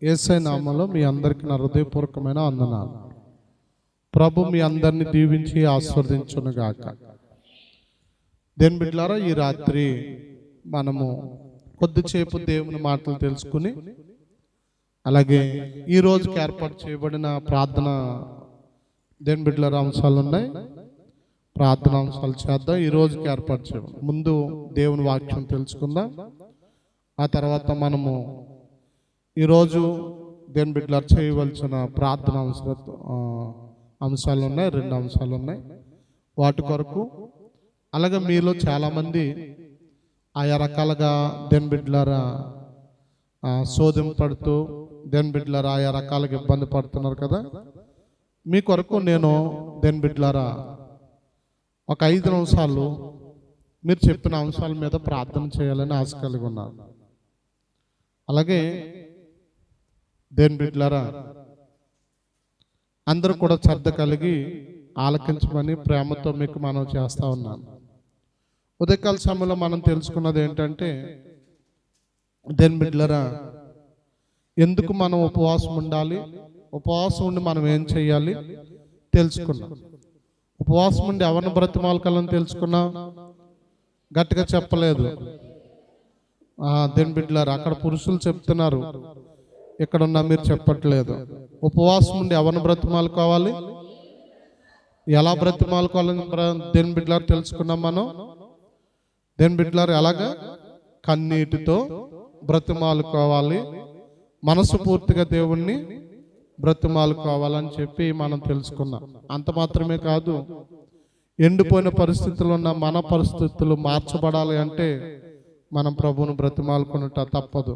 యేసయ్య నామములో మీ అందరికీ నా హృదయపూర్వకమైన వందనాలు. ప్రభు మీ అందరిని దీవించి ఆశీర్వదించును గాక. దేని బిడ్డలారా, ఈ రాత్రి మనము కొద్దిసేపు దేవుని మాటలు తెలుసుకుని, అలాగే ఈ రోజుకి ఏర్పాటు చేయబడిన ప్రార్థన దేని బిడ్డలారా అంశాలు ఉన్నాయి. ప్రార్థన అంశాలు చేద్దాం. ఈ రోజుకి ఏర్పాటు చేయడం ముందు దేవుని వాక్యం తెలుసుకుందాం. ఆ తర్వాత మనము ఈరోజు దేని బిడ్డలారా చేయవలసిన ప్రార్థన అంశాలు ఉన్నాయి. 2 అంశాలు ఉన్నాయి. వాటి కొరకు అలాగే మీలో చాలామంది ఆయా రకాలుగా దేని బిడ్డలారా శోధింపడుతూ దేని బిడ్డలారా ఆయా రకాలుగా ఇబ్బంది పడుతున్నారు కదా. మీ కొరకు నేను దేని బిడ్డలారా ఒక 5 నిమిషాలు మీరు చెప్పిన అంశాల మీద ప్రార్థన చేయాలని ఆశ కలిగి ఉన్నాను. అలాగే దేని బిడ్డలారా అందరూ కూడా శ్రద్ధ కలిగి ఆలకించమని ప్రేమతో మీకు మనం చేస్తూ ఉన్నాను. ఉదయకాల సమయంలో మనం తెలుసుకున్నది ఏంటంటే, దేని బిడ్డలారా ఎందుకు మనం ఉపవాసం ఉండాలి, ఉపవాసం ఉండి మనం ఏం చేయాలి తెలుసుకున్నాం. ఉపవాసం ఉండి ఎవరిని బ్రతిమాలకాలని తెలుసుకున్నాం. గట్టిగా చెప్పలేదు. దేని బిడ్డలారా అక్కడ పురుషులు చెప్తున్నారు, ఇక్కడ ఉన్న మీరు చెప్పట్లేదు. ఉపవాసం ఉండి ఎవరిని బ్రతిమాలుకోవాలి, ఎలా బ్రతిమాలుకోవాలని దేని బిడ్డలారా తెలుసుకున్నాం మనం. దేని బిడ్డలారా ఎలాగా కన్నీటితో బ్రతిమాలుకోవాలి, మనసు పూర్తిగా దేవుణ్ణి బ్రతిమాలుకోవాలని చెప్పి మనం తెలుసుకున్నాం. అంత మాత్రమే కాదు, ఎండిపోయిన పరిస్థితులు ఉన్న మన పరిస్థితులు మార్చబడాలి అంటే మనం ప్రభువును బ్రతిమాలుకున్నట్టు తప్పదు.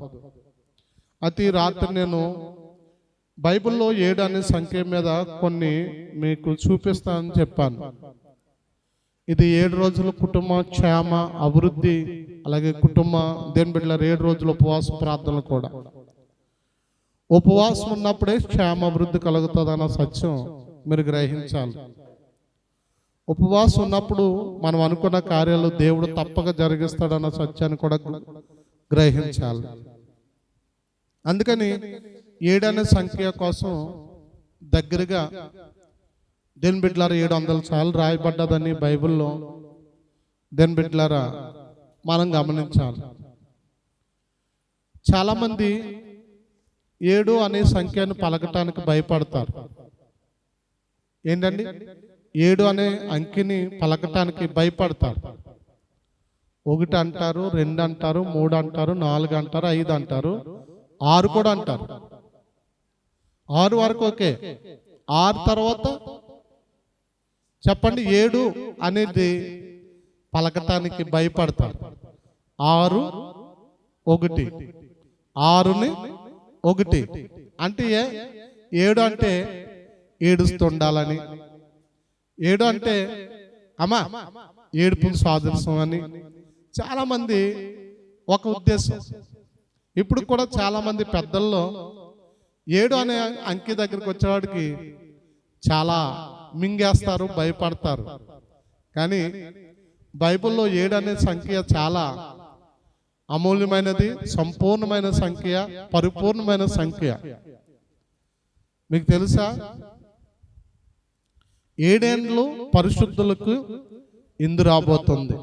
అతి రాత్రి నేను బైబిల్లో 7 అనే సంఖ్య మీద కొన్ని మీకు చూపిస్తానని చెప్పాను. ఇది 7 రోజుల కుటుంబ క్షేమ అభివృద్ధి, అలాగే కుటుంబ దేని బిడ్డలారా 7 రోజుల ఉపవాస ప్రార్థనలు కూడా. ఉపవాసం ఉన్నప్పుడే క్షేమ అభివృద్ధి కలుగుతుంది అన్న సత్యం మీరు గ్రహించాలి. ఉపవాసం ఉన్నప్పుడు మనం అనుకున్న కార్యాలు దేవుడు తప్పక జరిగిస్తాడన్న సత్యాన్ని కూడా గ్రహించాలి. అందుకని 7 అనే సంఖ్య కోసం దగ్గరగా దేని బిడ్డలారా 700 సార్లు రాయబడ్డదని బైబిల్లో దేని బిడ్డలారా మనం గమనించాలి. చాలామంది 7 అనే సంఖ్యను పలకటానికి భయపడతారు. ఏంటండి, 7 అనే అంకెని పలకటానికి భయపడతారు. 1 అంటారు, 2 అంటారు, 3 అంటారు, 4 అంటారు, 5 అంటారు, 6 కూడా అంటారు. 6 వరకు ఓకే. 6 తర్వాత చెప్పండి, 7 అనేది పలకటానికి భయపడతారు. 6 1 6ని 1 అంటే 7 అంటే ఏడుస్తుండాలని, 7 అంటే అమ్మా ఏడుపు సాదృశ్యం అని చాలా మంది ఒక ఉద్దేశం. ఇప్పుడు కూడా చాలా మంది పెద్దల్లో 7 అనే అంకె దగ్గరికి వచ్చేవాడికి చాలా మింగేస్తారు, భయపడతారు. కానీ బైబిల్లో 7 అనే సంఖ్య చాలా అమూల్యమైనది, సంపూర్ణమైన సంఖ్య, పరిపూర్ణమైన సంఖ్య. మీకు తెలుసా, 7 ఏండ్లు పరిశుద్ధులకు ఇందు రాబోతుంది.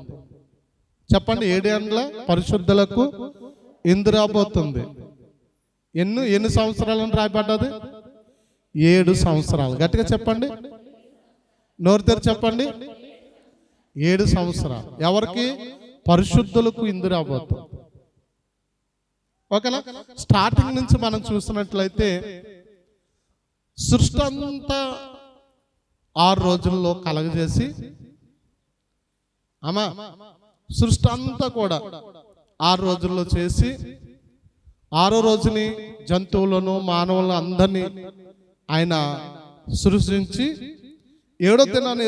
చెప్పండి, 7 ఏండ్ల పరిశుద్ధులకు ఇందు రాబోతుంది. ఎన్ని సంవత్సరాలను రాయబడ్డది? 7 సంవత్సరాలు. గట్టిగా చెప్పండి, నోరు తెరిచి చెప్పండి. 7 సంవత్సరాలు ఎవరికి? పరిశుద్ధులకు ఇందు రాబోతుంది. ఓకేనా? స్టార్టింగ్ నుంచి మనం చూసినట్లయితే సృష్టి అంతా 6 రోజుల్లో కలగజేసి, అమ్మా సృష్టి అంతా కూడా 6 రోజుల్లో చేసి, 6వ రోజుని జంతువులను మానవులను అందరినీ ఆయన సృష్టించి 7వ దినాన్ని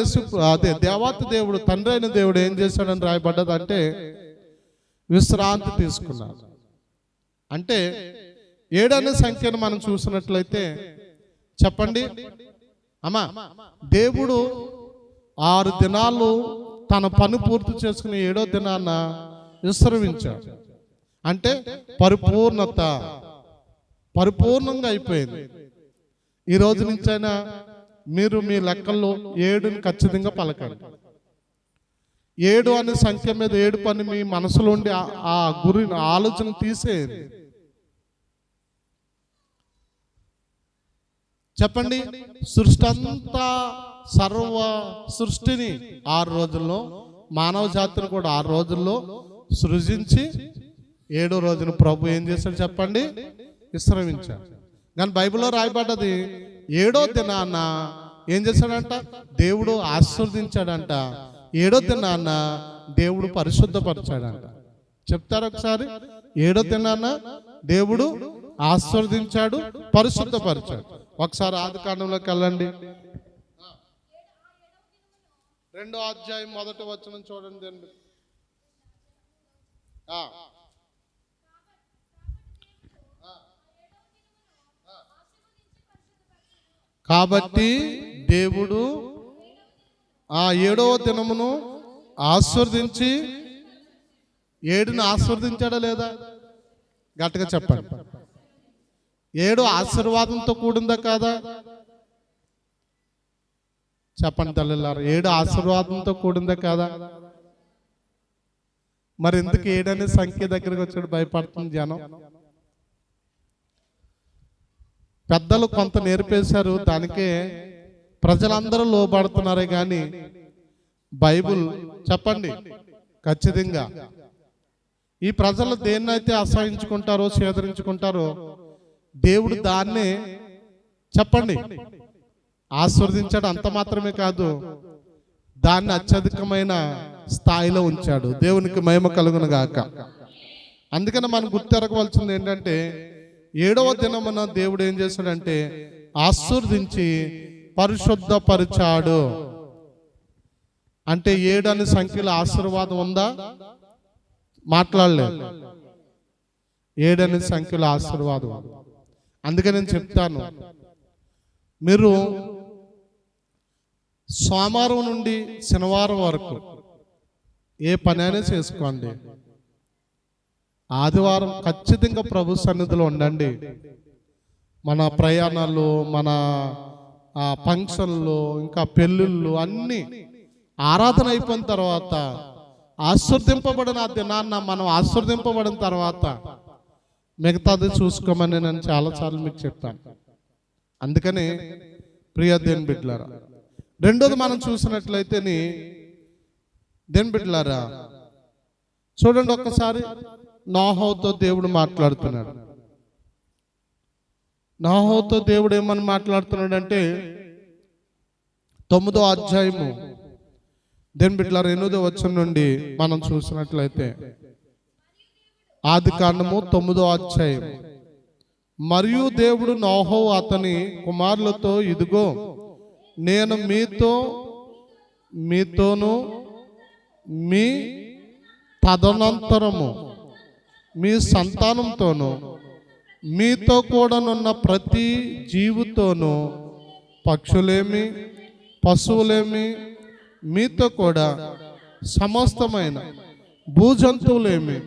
దేవాతి దేవుడు తండ్రి అయిన దేవుడు ఏం చేశాడని రాయబడ్డదంటే విశ్రాంతి తీసుకున్నాడు. అంటే 7 అనే సంఖ్యను మనం చూసినట్లయితే చెప్పండి అమ్మా, దేవుడు 6 దినాలు తన పని పూర్తి చేసుకుని 7వ దినాన విశ్రమించాడు. అంటే పరిపూర్ణత. పరిపూర్ణంగా అయిపోయింది. ఈ రోజు నుంచైనా మీరు మీ లెక్కల్లో 7ని ఖచ్చితంగా పలకండి. 7 అనే సంఖ్య మీద 7 పని మీ మనసులో ఉండి ఆ గురి ఆలోచన తీసేయండి. చెప్పండి, సృష్టి అంతా సర్వ సృష్టిని 6 రోజుల్లో, మానవ జాతిని కూడా 6 రోజుల్లో సృజించి 7వ రోజున ప్రభు ఏం చేశాడు చెప్పండి? విశ్రమించాడు. కానీ బైబిల్లో రాయబడ్డది 7వ దినాన ఏం చేశాడంట? దేవుడు ఆశీర్వదించాడంట. 7వ దినాన దేవుడు పరిశుద్ధపరిచాడంట. చెప్తారు ఒకసారి? 7వ దినాన దేవుడు ఆశీర్వదించాడు, పరిశుద్ధపరిచాడు. ఒకసారి ఆదికాండంలోకి వెళ్ళండి. 2వ అధ్యాయం 1వ వచనం చూడండి. కాబట్టి దేవుడు ఆ 7వ దినమును ఆశీర్వదించి 7ని ఆశీర్వదించాడా లేదా? గట్టిగా చెప్పండి. 7 ఆశీర్వాదంతో కూడిందా కాదా? చెప్పండి తల్లిలారా, 7 ఆశీర్వాదంతో కూడిందా కాదా? మరి ఎందుకు 7 అనే సంఖ్య దగ్గరకు వచ్చాడు భయపడుతుంది జనం? పెద్దలు కొంత నేర్పేశారు, దానికే ప్రజలందరూ లోబడుతున్నారే కానీ బైబిల్ చెప్పండి ఖచ్చితంగా ఈ ప్రజలు దేన్నైతే అసహించుకుంటారో, సేదరించుకుంటారో దేవుడు దాన్నే చెప్పండి ఆశీర్వదించాడు. అంత మాత్రమే కాదు, దాన్ని అత్యధికమైన స్థాయిలో ఉంచాడు. దేవునికి మహిమ కలుగును గాక. అందుకని మనం గుర్తెరగవలసింది ఏంటంటే 7వ దినమున దేవుడు ఏం చేశాడంటే ఆశీర్వదించి పరిశుద్ధపరిచాడు. అంటే 7 అనే సంఖ్యలో ఆశీర్వాదం ఉందా? మాట్లాడలేదు. 7 అనే సంఖ్యలో ఆశీర్వాదం. అందుకే నేను చెప్తాను, మీరు సోమవారం నుండి శనివారం వరకు ఏ పని అయినా చేసుకోండి, ఆదివారం ఖచ్చితంగా ప్రభు సన్నిధిలో ఉండండి. మన ప్రయాణాలు, మన ఫంక్షన్లు, ఇంకా పెళ్ళిళ్ళు అన్నీ ఆరాధన అయిపోయిన తర్వాత ఆశీర్వదింపబడిన ఆ దినాన్న మనం ఆశీర్వదింపబడిన తర్వాత మిగతాది చూసుకోమని నేను చాలాసార్లు మీకు చెప్పాను. అందుకని ప్రియ దేవుని బిడ్డలారా, రెండోది మనం చూసినట్లయితే దేవుని బిడ్డలారా చూడండి, ఒక్కసారి నోహోతో దేవుడు మాట్లాడుతున్నాడు. నోహోతో దేవుడు ఏమని మాట్లాడుతున్నాడు అంటే 9వ అధ్యాయము దేవుని బిడ్డలారా 8వ వచనం నుండి మనం చూసినట్లయితే ఆదికాండము 9వ అధ్యాయం. మరియు దేవుడు నోహో అతని కుమారులతో, ఇదిగో నేను మీతోను మీ తదనంతరము మీ సంతానంతోను మీతో కూడానున్న ప్రతి జీవుతోనూ, పక్షులేమి పశువులేమి మీతో కూడా సమస్తమైన భూజంతువులేమి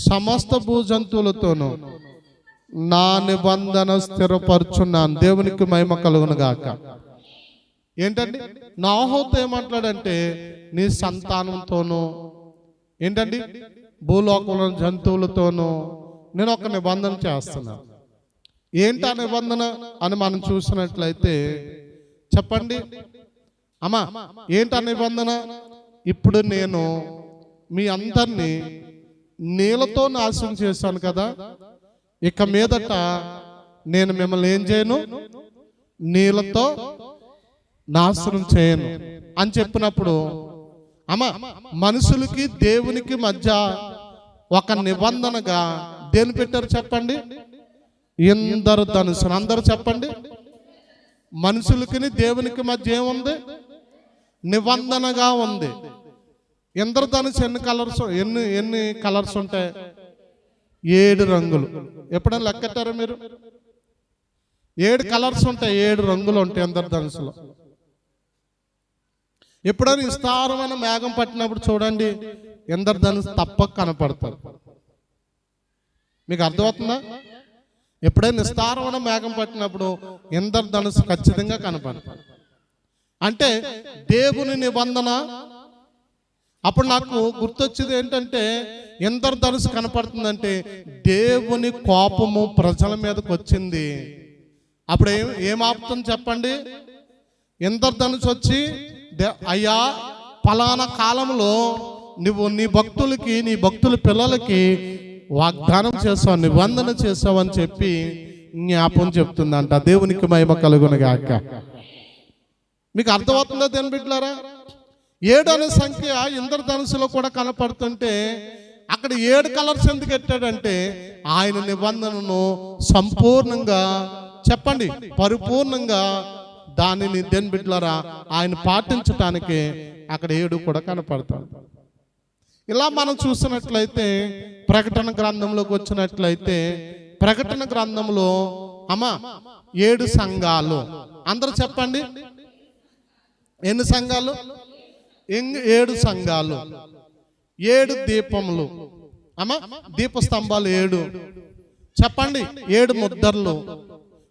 సమస్త భూజంతువులతోనూ నా నిబంధన స్థిరపరచున్నాను. దేవునికి మహిమ కలుగును గాక. ఏంటండి నోహోతో ఏమంటాడంటే నీ సంతానంతోనూ ఏంటండి భూలోకంలో జంతువులతోనూ నేను ఒక నిబంధన చేస్తున్నా. ఏంటి ఆ నిబంధన అని మనం చూసినట్లయితే చెప్పండి అమ్మా, ఏంటి ఆ నిబంధన? ఇప్పుడు నేను మీ అందరినీ నీళ్ళతో నాశనం చేశాను కదా, ఇక మీదట నేను మిమ్మల్ని ఏం చేయను, నీళ్ళతో నాశనం చేయను అని చెప్పినప్పుడు అమ్మా మనుషులకి దేవునికి మధ్య ఒక నిబంధనగా దేని పెట్టారు చెప్పండి? ఇంద్రధనుస్సు. అందరూ చెప్పండి. మనుషులకి దేవునికి మధ్య ఏముంది? నిబంధనగా ఉంది. ఇంద్రధనుస్సు ఎన్ని కలర్స్ ఉంటాయి? 7 రంగులు. ఎప్పుడైనా లెక్కటారా మీరు? 7 కలర్స్ ఉంటాయి, 7 రంగులు ఉంటాయి ఇంద్రధనుస్సులో. ఎప్పుడైనా విస్తారమైన మేఘం పట్టినప్పుడు చూడండి ఇంద్రధనుస్సు తప్పక కనపడతారు. మీకు అర్థమవుతుందా? ఎప్పుడైనా నిస్తారమైన మేఘం పట్టినప్పుడు ఇంద్రధనుస్సు ఖచ్చితంగా కనపడుతుంది. అంటే దేవుని నిబంధన. అప్పుడు నాకు గుర్తొచ్చేది ఏంటంటే, ఇంద్రధనుస్సు కనపడుతుందంటే దేవుని కోపము ప్రజల మీదకి వచ్చింది. అప్పుడు ఏం ఆపుతుంది చెప్పండి? ఇంద్రధనుస్సు వచ్చి, అయ్యా ఫలానా కాలంలో నువ్వు నీ భక్తులకి, నీ భక్తుల పిల్లలకి వాగ్దానం చేసావు, నిబంధన చేసావు అని చెప్పి జ్ఞాపం చెప్తుందంట. దేవునికి మహిమ కలుగునుగాక. మీకు అర్థమవుతుందా దేవుని బిడ్డలారా? 7 అనే సంఖ్య ఇంద్రధనుసులో కూడా కనపడుతుంటే అక్కడ 7 కలర్స్ ఎందుకు పెట్టాడంటే ఆయన నిబంధనను సంపూర్ణంగా, చెప్పండి, పరిపూర్ణంగా దానిని దేవుని బిడ్డలారా ఆయన పాటించటానికి అక్కడ 7 కూడా కనపడతాడు. ఇలా మనం చూసినట్లయితే ప్రకటన గ్రంథంలోకి వచ్చినట్లయితే ప్రకటన గ్రంథంలో 7 సంఘాలు. అందరూ చెప్పండి, ఎన్ని సంఘాలు? 7 సంఘాలు, 7 దీపములు, దీపస్తంభాలు 7, చెప్పండి, 7 ముద్దర్లు,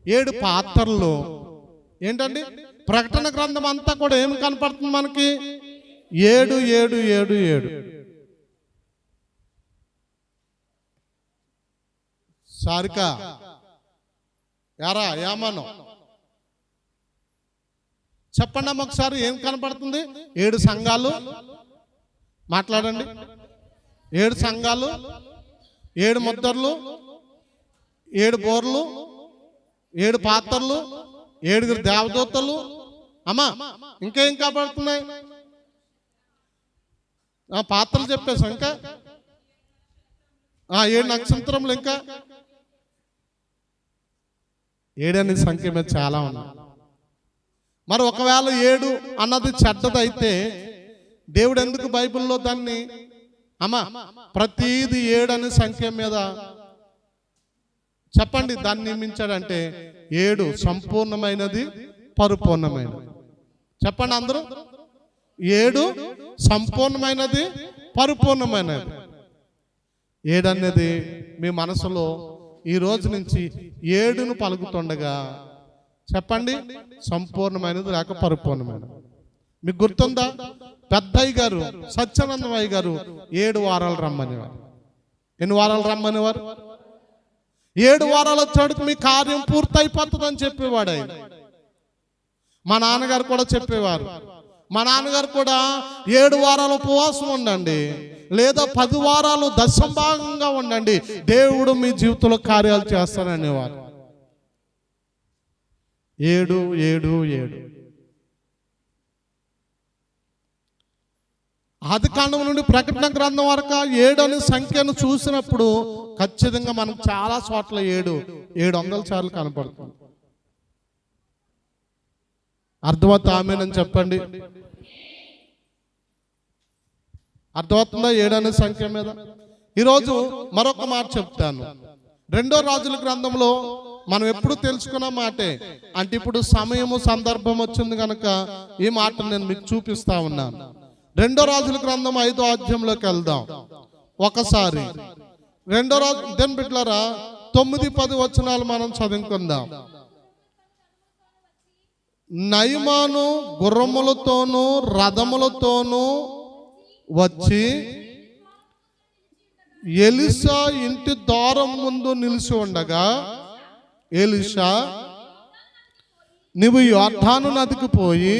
7 పాత్రలు. ఏంటండి? ప్రకటన గ్రంథం అంతా కూడా ఏమి కనపడుతుంది మనకి? 7 7 7 7. సారిక యారా ఏమను చెప్పండి అమ్మ ఒకసారి, ఏం కనపడుతుంది? 7 సంఘాలు. మాట్లాడండి. 7 సంఘాలు, 7 ముద్దర్లు, 7 బోర్లు, 7 పాత్రలు, 7 దేవదూతలు. ఇంకేం కనపడుతున్నాయి? పాత్రలు చెప్పేసి ఇంకా 7 నక్షత్రములు, ఇంకా 7 అనే సంఖ్య మీద చాలా ఉన్నాయి. మరి ఒకవేళ 7 అన్నది చెడ్డదైతే దేవుడు ఎందుకు బైబిల్లో దాన్ని ప్రతిది 7 అనే సంఖ్య మీద, చెప్పండి, దాన్ని నియమించాడంటే 7 సంపూర్ణమైనది, పరిపూర్ణమైనది. చెప్పండి అందరూ, 7 సంపూర్ణమైనది, పరిపూర్ణమైనది. 7 అనేది మీ మనసులో ఈ రోజు నుంచి 7ను పలుకుతుండగా చెప్పండి, సంపూర్ణమైనది లేక పరిపూర్ణమైనది. మీకు గుర్తుందా? పెద్దయ్య గారు, సత్యానందమయ్య గారు 7 వారాలు రమ్మనేవారు. ఎన్ని వారాలు రమ్మనేవారు? 7 వారాలు వచ్చాడుకు మీ కార్యం పూర్తయిపోతుంది అని చెప్పేవాడు ఆయన. మా నాన్నగారు కూడా చెప్పేవారు. మా నాన్నగారు కూడా 7 వారాలు ఉపవాసం ఉండండి, లేదా 10 వారాలు దశంభాగంగా ఉండండి, దేవుడు మీ జీవితంలో కార్యాలు చేస్తారనేవారు. 7 7 7. ఆది కాండం నుండి ప్రకటన గ్రంథం వరకు 7 అనే సంఖ్యను చూసినప్పుడు ఖచ్చితంగా మనకు చాలా చోట్ల 700 సార్లు కనపడుతుంది. అర్థమవుతా ఆమేనని చెప్పండి. అర్థమవుతుందా 7 అనే సంఖ్య మీద? ఈరోజు మరొక మాట చెప్తాను. 2వ రాజుల గ్రంథంలో మనం ఎప్పుడు తెలుసుకున్న మాటే, అంటే ఇప్పుడు సమయము సందర్భం వచ్చింది కనుక ఈ మాట నేను మీకు చూపిస్తా ఉన్నాను. 2వ రాజుల గ్రంథం 5వ అధ్యాయంలోకి వెళ్దాం ఒకసారి. 2వ రాజు దేవుని బిడ్డలారా 9 10 వచనాలు మనం చదువుకుందాం. నయమాను గుర్రములతోనూ రథములతోనూ వచ్చి ఎలీషా ఇంటి ద్వారం ముందు నిలిచి ఉండగా, ఎలీషా నువ్వు యోర్దాను నదికి పోయి,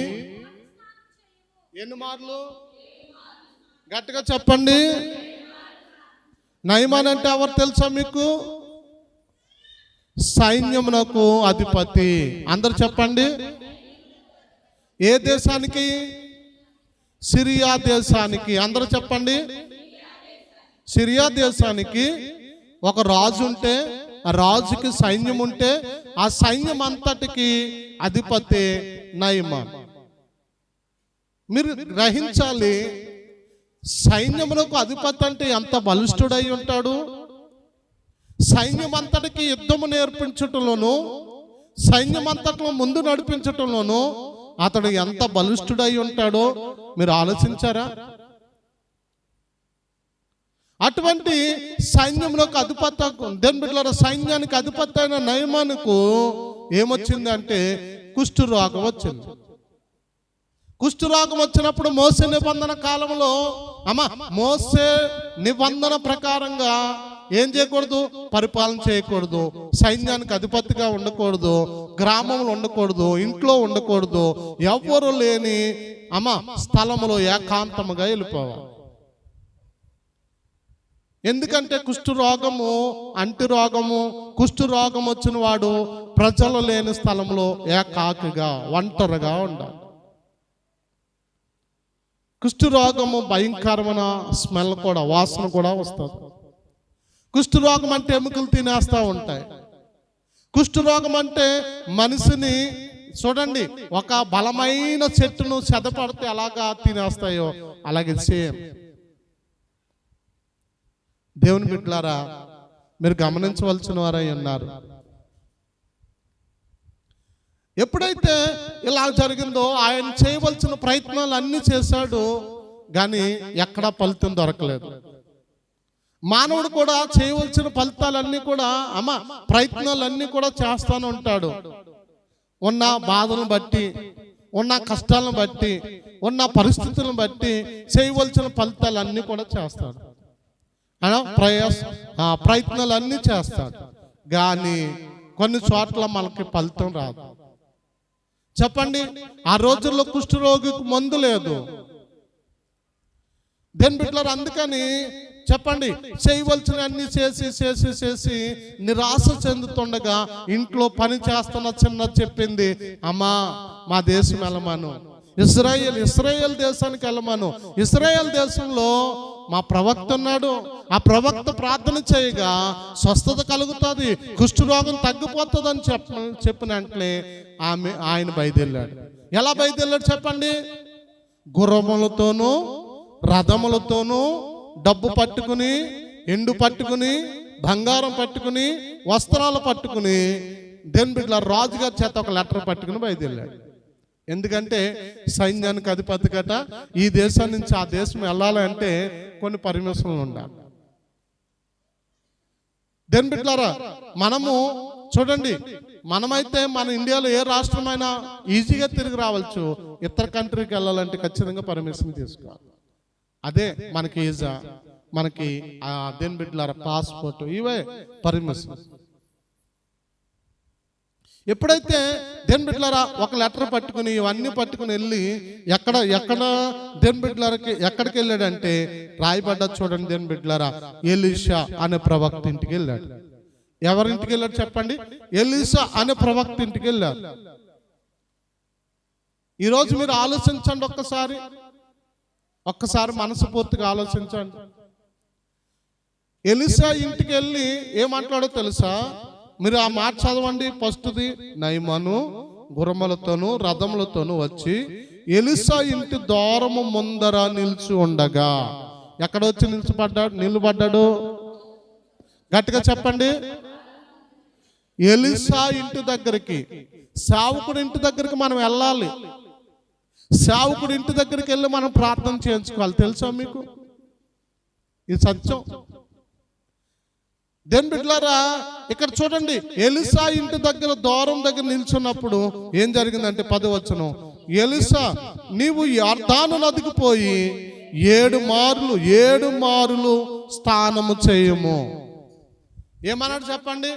ఎన్ని మార్లు? గట్టిగా చెప్పండి. నయమాన్ అంటే ఎవరు తెలుసా మీకు? సైన్యమునకు అధిపతి. అందరు చెప్పండి. ఏ దేశానికి? సిరియా దేశానికి. అందరూ చెప్పండి. సిరియా దేశానికి ఒక రాజు ఉంటే, ఆ రాజుకి సైన్యం ఉంటే, ఆ సైన్యం అంతటికి అధిపతి నయమాన్. మీరు గ్రహించాలి, సైన్యములకు అధిపతి అంటే ఎంత బలిష్ఠుడై ఉంటాడు. సైన్యం అంతటికి యుద్ధము నేర్పించటంలోను, సైన్యం అంతట్లో ముందు నడిపించటంలోను అతడు ఎంత బలిష్ఠుడై ఉంటాడో మీరు ఆలోచించారా? అటువంటి సైన్యంలోకి అధిపతి, దేవుని బిడ్డలారా, సైన్యానికి అధిపతి అయిన నయమానుకు ఏమొచ్చింది అంటే కుష్ఠరోగం వచ్చింది. కుష్ఠరోగం వచ్చినప్పుడు మోసే నిబంధన కాలంలో మోసే నిబంధన ప్రకారంగా ఏం చేయకూడదు? పరిపాలన చేయకూడదు, సైన్యానికి అధిపతిగా ఉండకూడదు, గ్రామంలో ఉండకూడదు, ఇంట్లో ఉండకూడదు, ఎవ్వరు లేని స్థలములో ఏకాంతముగా వెళ్ళిపోవాలి. ఎందుకంటే కుష్ఠరోగము, అంటు రోగము, కుష్ఠరోగం వచ్చిన వాడు ప్రజలు లేని స్థలంలో ఏకాకిగా ఒంటరిగా ఉండాలి. కుష్ఠరోగము భయంకరమైన స్మెల్ కూడా, వాసన కూడా వస్తుంది. కుష్ఠరోగం అంటే ఎముకలు తినేస్తూ ఉంటాయి. కుష్ఠరోగం అంటే మనిషిని చూడండి, ఒక బలమైన చెట్టును చెదపడితే ఎలాగా తినేస్తాయో అలాగే సేమ్. దేవుని బిడ్డలారా, మీరు గమనించవలసిన వారై ఉన్నారు. ఎప్పుడైతే ఇలా జరిగిందో ఆయన చేయవలసిన ప్రయత్నాలు అన్నీ చేశాడు, కానీ ఎక్కడా ఫలితం దొరకలేదు. మానవుడు కూడా చేయవలసిన ఫలితాలన్నీ కూడా ప్రయత్నాలన్నీ కూడా చేస్తాను ఉంటాడు. ఉన్న బాధలను బట్టి, ఉన్న కష్టాలను బట్టి, ఉన్న పరిస్థితులను బట్టి చేయవలసిన ఫలితాలన్నీ కూడా చేస్తాడు, ప్రయత్నాలు అన్నీ చేస్తాడు. కానీ కొన్ని చోట్ల మనకి ఫలితం రాదు. చెప్పండి, ఆ రోజుల్లో కుష్ఠరోగికి మందు లేదు. దేని బిడ్డలారా, అందుకని చెప్పండి, చేయవలసిన అన్ని చేసి చేసి చేసి నిరాశ చెందుతుండగా ఇంట్లో పని చేస్తున్న చిన్న చెప్పింది, అమ్మా మా దేశం వెళ్ళమాను, ఇస్రాయేల్ దేశానికి వెళ్ళమాను. ఇస్రాయేల్ దేశంలో మా ప్రవక్త ఉన్నాడు, ఆ ప్రవక్త ప్రార్థన చేయగా స్వస్థత కలుగుతుంది, కుష్ఠరోగం తగ్గిపోతుంది అని చెప్పినట్లే ఆయన బయలుదేరాడు. ఎలా బయలుదేరాడు చెప్పండి? గుర్రములతోనూ రథములతోనూ డబ్బు పట్టుకుని, ఎండు పట్టుకుని, బంగారం పట్టుకుని, వస్త్రాలు పట్టుకుని, దేవుని బిడ్డలారా, రాజుగారి చేత ఒక లెటర్ పట్టుకుని బయలుదేరాడు. ఎందుకంటే సైన్యానికి అధిపతి గట ఈ దేశం నుంచి ఆ దేశం వెళ్ళాలంటే కొన్ని పర్మిషన్లు ఉండాలి. దేవుని బిడ్డలారా, మనము చూడండి, మనమైతే మన ఇండియాలో ఏ రాష్ట్రమైనా ఈజీగా తిరిగి రావచ్చు. ఇతర కంట్రీకి వెళ్ళాలంటే ఖచ్చితంగా పర్మిషన్ తీసుకోవాలి. అదే మనకి ఈజా, మనకి దేవుని బిడ్డలారా పాస్పోర్ట్, ఇవే పర్మిషన్. ఎప్పుడైతే దేవుని బిడ్డలారా ఒక లెటర్ పట్టుకుని ఇవన్నీ పట్టుకుని వెళ్ళి ఎక్కడ దేవుని బిడ్డలారకి ఎక్కడికి వెళ్ళాడంటే రాయబడ్డది చూడండి. దేవుని బిడ్డలారా, ఎలీషా అనే ప్రవక్త ఇంటికి వెళ్ళాడు. ఎవరింటికి వెళ్ళాడు చెప్పండి? ఎలీషా అనే ప్రవక్త ఇంటికి వెళ్ళాడు. ఈరోజు మీరు ఆలోచించండి, ఒక్కసారి మనస్ఫూర్తిగా ఆలోచించండి. ఎలీషా ఇంటికి వెళ్ళి ఏమంటాడో తెలుసా? మీరు ఆ మాట చదవండి. ఫస్ట్ది, నయమాను గుర్రములతోనూ రథములతోనూ వచ్చి ఎలీషా ఇంటి ద్వారము ముందర నిలిచి ఉండగా. ఎక్కడ వచ్చి నిలబడ్డాడు? గట్టిగా చెప్పండి. ఎలీషా ఇంటి దగ్గరికి, సేవకుడి ఇంటి దగ్గరికి మనం వెళ్ళాలి. సేవకుడి ఇంటి దగ్గరికి వెళ్ళి మనం ప్రార్థన చేయించుకోవాలి. తెలుసా మీకు? ఇది సత్యం. దేవుని బిడ్డలారా, ఇక్కడ చూడండి, ఎలీషా ఇంటి దగ్గర ద్వారం దగ్గర నిల్చున్నప్పుడు ఏం జరిగిందంటే 10వ వచనం, ఎలీషా నీవు యొర్దాను నదికి పోయి 7 మారులు స్నానము చేయము. ఏమన్నాడు చెప్పండి?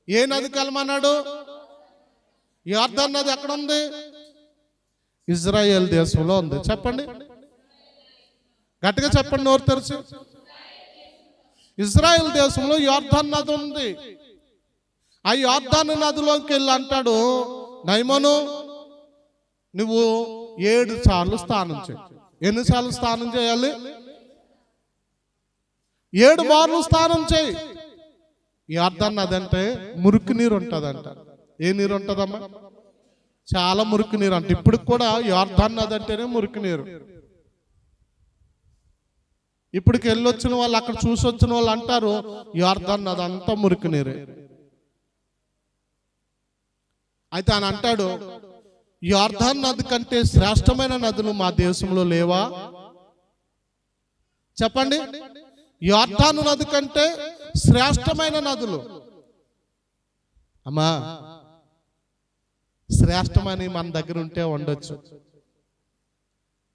ఏ నదికి వెళ్ళమన్నాడు? యొర్దాను నది ఎక్కడ ఉంది? ఇజ్రాయెల్ దేశంలో ఉంది. చెప్పండి, గట్టిగా చెప్పండి, నోరు తెరిచి. ఇజ్రాయెల్ దేశంలో యొర్దాను నది ఉంది. ఆ యొర్దాను నదిలోకి వెళ్ళి అంటాడు, నయమాను నువ్వు 7 సార్లు స్నానం చేయి. ఎన్నిసార్లు స్నానం చేయాలి? 7 మార్లు స్నానం చేయి. యొర్దాను నది అంటే మురికి నీరు ఉంటుందంట. ఏ నీరు ఉంటుందమ్మా? చాలా మురికి నీరు అంట. ఇప్పుడు కూడా యొర్దాను నది అంటేనే మురికి నీరు. ఇప్పటికి వెళ్ళొచ్చిన వాళ్ళు, అక్కడ చూసి వచ్చిన వాళ్ళు అంటారు యొర్దాను నది అంతా మురికి నీరే. అయితే ఆయన అంటాడు, యొర్దాను నది కంటే శ్రేష్టమైన నదులు మా దేశంలో లేవా? చెప్పండి. యోర్దాను నది కంటే శ్రేష్టమైన నదులు. అమ్మా, శ్రేష్టమని మన దగ్గర ఉంటే ఉండొచ్చు.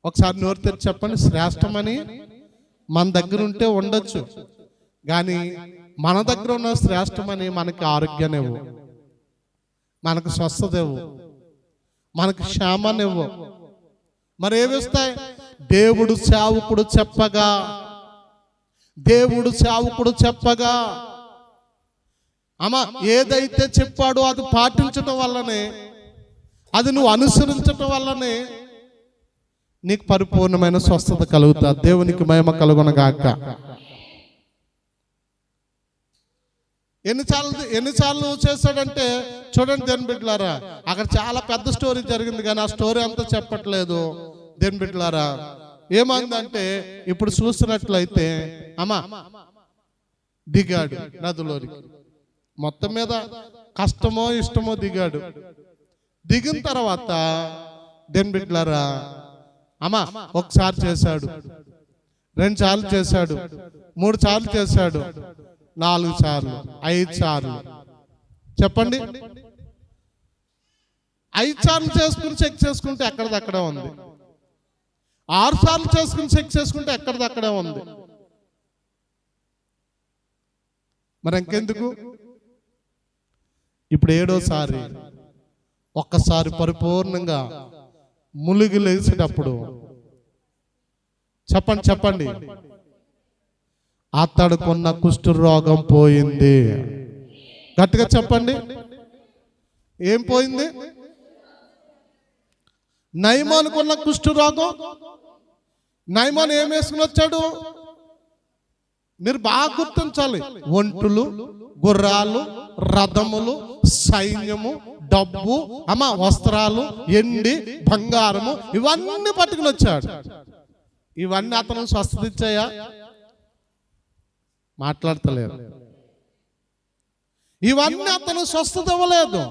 ఒకసారి నోరు తెరిచి చెప్పండి, శ్రేష్టమని మన దగ్గర ఉంటే ఉండొచ్చు, కానీ మన దగ్గర ఉన్న శ్రేష్టమని మనకి ఆరోగ్యాన్ని ఇవ్వు, మనకు స్వస్థత ఇవ్వు, మనకు క్షేమాన్ని ఇవ్వు. మరి ఏమిస్తాయి? దేవుడు సేవకుడు చెప్పగా, దేవుడు సేవకుడు చెప్పగా అమ్మా ఏదైతే చెప్పాడో అది పాటించటం వల్లనే, అది నువ్వు అనుసరించటం వల్లనే నీకు పరిపూర్ణమైన స్వస్థత కలుగుతుంది. దేవునికి మహిమ కలుగునగాక. ఎన్నిసార్లు చేశాడంటే చూడండి దేవుని బిడ్డలారా, అక్కడ చాలా పెద్ద స్టోరీ జరిగింది, కానీ ఆ స్టోరీ అంతా చెప్పట్లేదు. దేవుని బిడ్డలారా, ఏమందంటే ఇప్పుడు చూసినట్లయితే అమ్మా దిగాడు నదిలోనికి. మొత్తం మీద కష్టమో ఇష్టమో దిగాడు. దిగిన తర్వాత దేవుని బిడ్డలారా, అమ్మా ఒకసారి చేశాడు, 2 సార్లు చేశాడు, 3 సార్లు చేశాడు, 4 సార్లు, 5 సార్లు. చెప్పండి, 5 సార్లు చేసుకుని చెక్ చేసుకుంటే ఎక్కడిదక్కడే ఉంది. 6 సార్లు చేసుకుని చెక్ చేసుకుంటే ఎక్కడిదక్కడే ఉంది. మరి ఇంకెందుకు? ఇప్పుడు 7వసారి ఒక్కసారి పరిపూర్ణంగా ములిగి లేచేటప్పుడు చెప్పండి, అతడుకున్న కుష్టు రోగం పోయింది. గట్టిగా చెప్పండి, ఏం పోయింది? నయమానుకున్న కుష్టు రోగం. నయమాను ఏం వేసుకుని వచ్చాడు? మీరు బాగా గుర్తించాలి. ఒంటులు, గుర్రాలు, రథములు, సైన్యము, డబ్బు, వస్త్రాలు, ఎండి, బంగారము, ఇవన్నీ పట్టుకుని వచ్చాడు. ఇవన్నీ అతను స్వస్థత ఇచ్చాయా? మాట్లాడతలేరు. ఇవన్నీ అతను స్వస్థత ఇవ్వలేదు.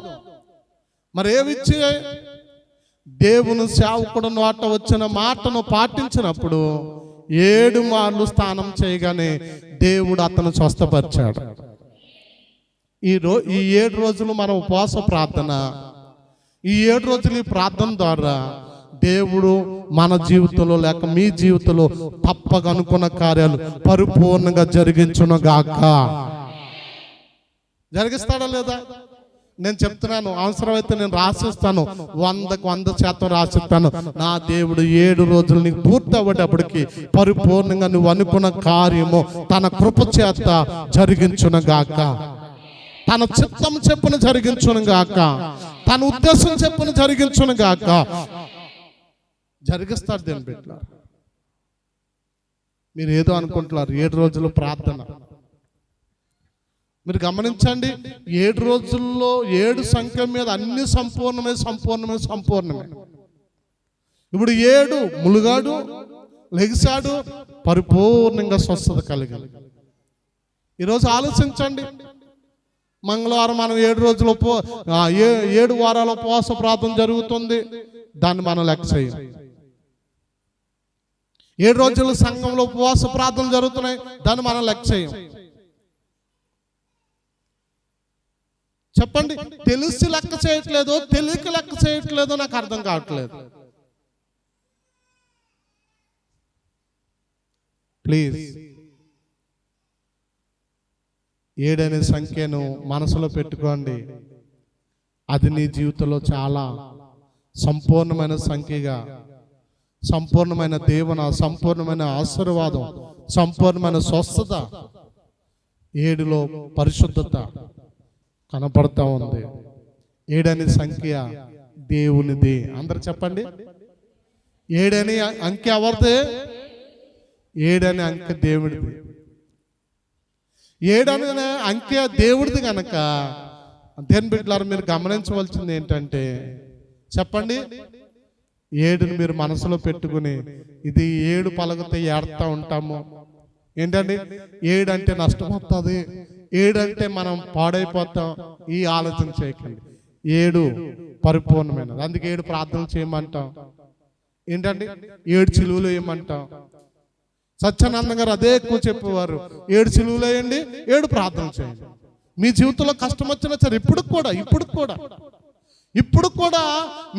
మరి ఏమిచ్చి? దేవుని సేవకుడు నోట వచ్చిన మాటను పాటించినప్పుడు 7 మార్లు స్నానం చేయగానే దేవుడు అతను స్వస్థపరిచాడు. ఈ 7 రోజులు మన ఉపవాస ప్రార్థన, ఈ 7 రోజులు ఈ ప్రార్థన ద్వారా దేవుడు మన జీవితంలో లేక మీ జీవితంలో తప్పక అనుకున్న కార్యాలు పరిపూర్ణంగా జరిగించును గాక. జరిగిస్తాడా లేదా? నేను చెప్తున్నాను, అవసరమైతే నేను రాసిస్తాను, 100కు 100% రాసిస్తాను. నా దేవుడు 7 రోజులు నీకు పూర్తి అవ్వేటప్పటికి పరిపూర్ణంగా నువ్వు అనుకున్న కార్యము తన కృప చేత జరిగించును గాక. తన చిత్తం చెప్పున జరిగించును గాక. తన ఉద్దేశం చెప్పున జరిగించును గాక. జరిగిస్తాడు దేని బిడ్డ. మీరు ఏదో అనుకుంటున్నారు. 7 రోజులు ప్రార్థన. మీరు గమనించండి, 7 రోజుల్లో 7 సంఖ్య మీద అన్ని సంపూర్ణమే. ఇప్పుడు 7 ములుగాడు, లెగిసాడు, పరిపూర్ణంగా స్వస్థత కలిగాలి. ఈరోజు ఆలోచించండి, మంగళవారం మనం 7 రోజులు 7 వారాల ఉపవాస ప్రార్థన జరుగుతుంది. దాన్ని మనం లెక్క చేయం. 7 రోజుల సంఘంలో ఉపవాస ప్రార్థన జరుగుతున్నాయి, దాన్ని మనం లెక్క చేయం. చెప్పండి, తెలిసి లెక్క చేయట్లేదు, తెలియక లెక్క చేయట్లేదు, నాకు అర్థం కావట్లేదు. ప్లీజ్ 7 అనే సంఖ్యను మనసులో పెట్టుకోండి. అది నీ జీవితంలో చాలా సంపూర్ణమైన సంఖ్యగా, సంపూర్ణమైన దీవెన, సంపూర్ణమైన ఆశీర్వాదం, సంపూర్ణమైన స్వస్థత, 7లో పరిశుద్ధత కనపడతా ఉంది. 7 అనే సంఖ్య దేవునిది. అందరు చెప్పండి, 7 అనే అంకె ఎవరిది? 7 అనే అంకె దేవుడిది. 7 అనే అంకె దేవుడిది కనుక దేని బిడ్డలారా, మీరు గమనించవలసింది ఏంటంటే, చెప్పండి, 7ని మీరు మనసులో పెట్టుకుని ఇది 7 పలకతే ఏడుతూ ఉంటాము. ఏంటండి? 7 అంటే నష్టం వస్తుంది, 7 అంటే మనం పాడైపోతాం. ఈ ఆలోచన చేయకండి. 7 పరిపూర్ణమైనది. అందుకే 7 ప్రార్థనలు చేయమంటాం. ఏంటండి? 7 చిలువలు వేయమంటాం. సత్యానంద గారు అదే ఎక్కువ చెప్పేవారు, 7 సిలువలు వేయండి, 7 ప్రార్థన చేయండి. మీ జీవితంలో కష్టం వచ్చినా సరే, ఇప్పుడు కూడా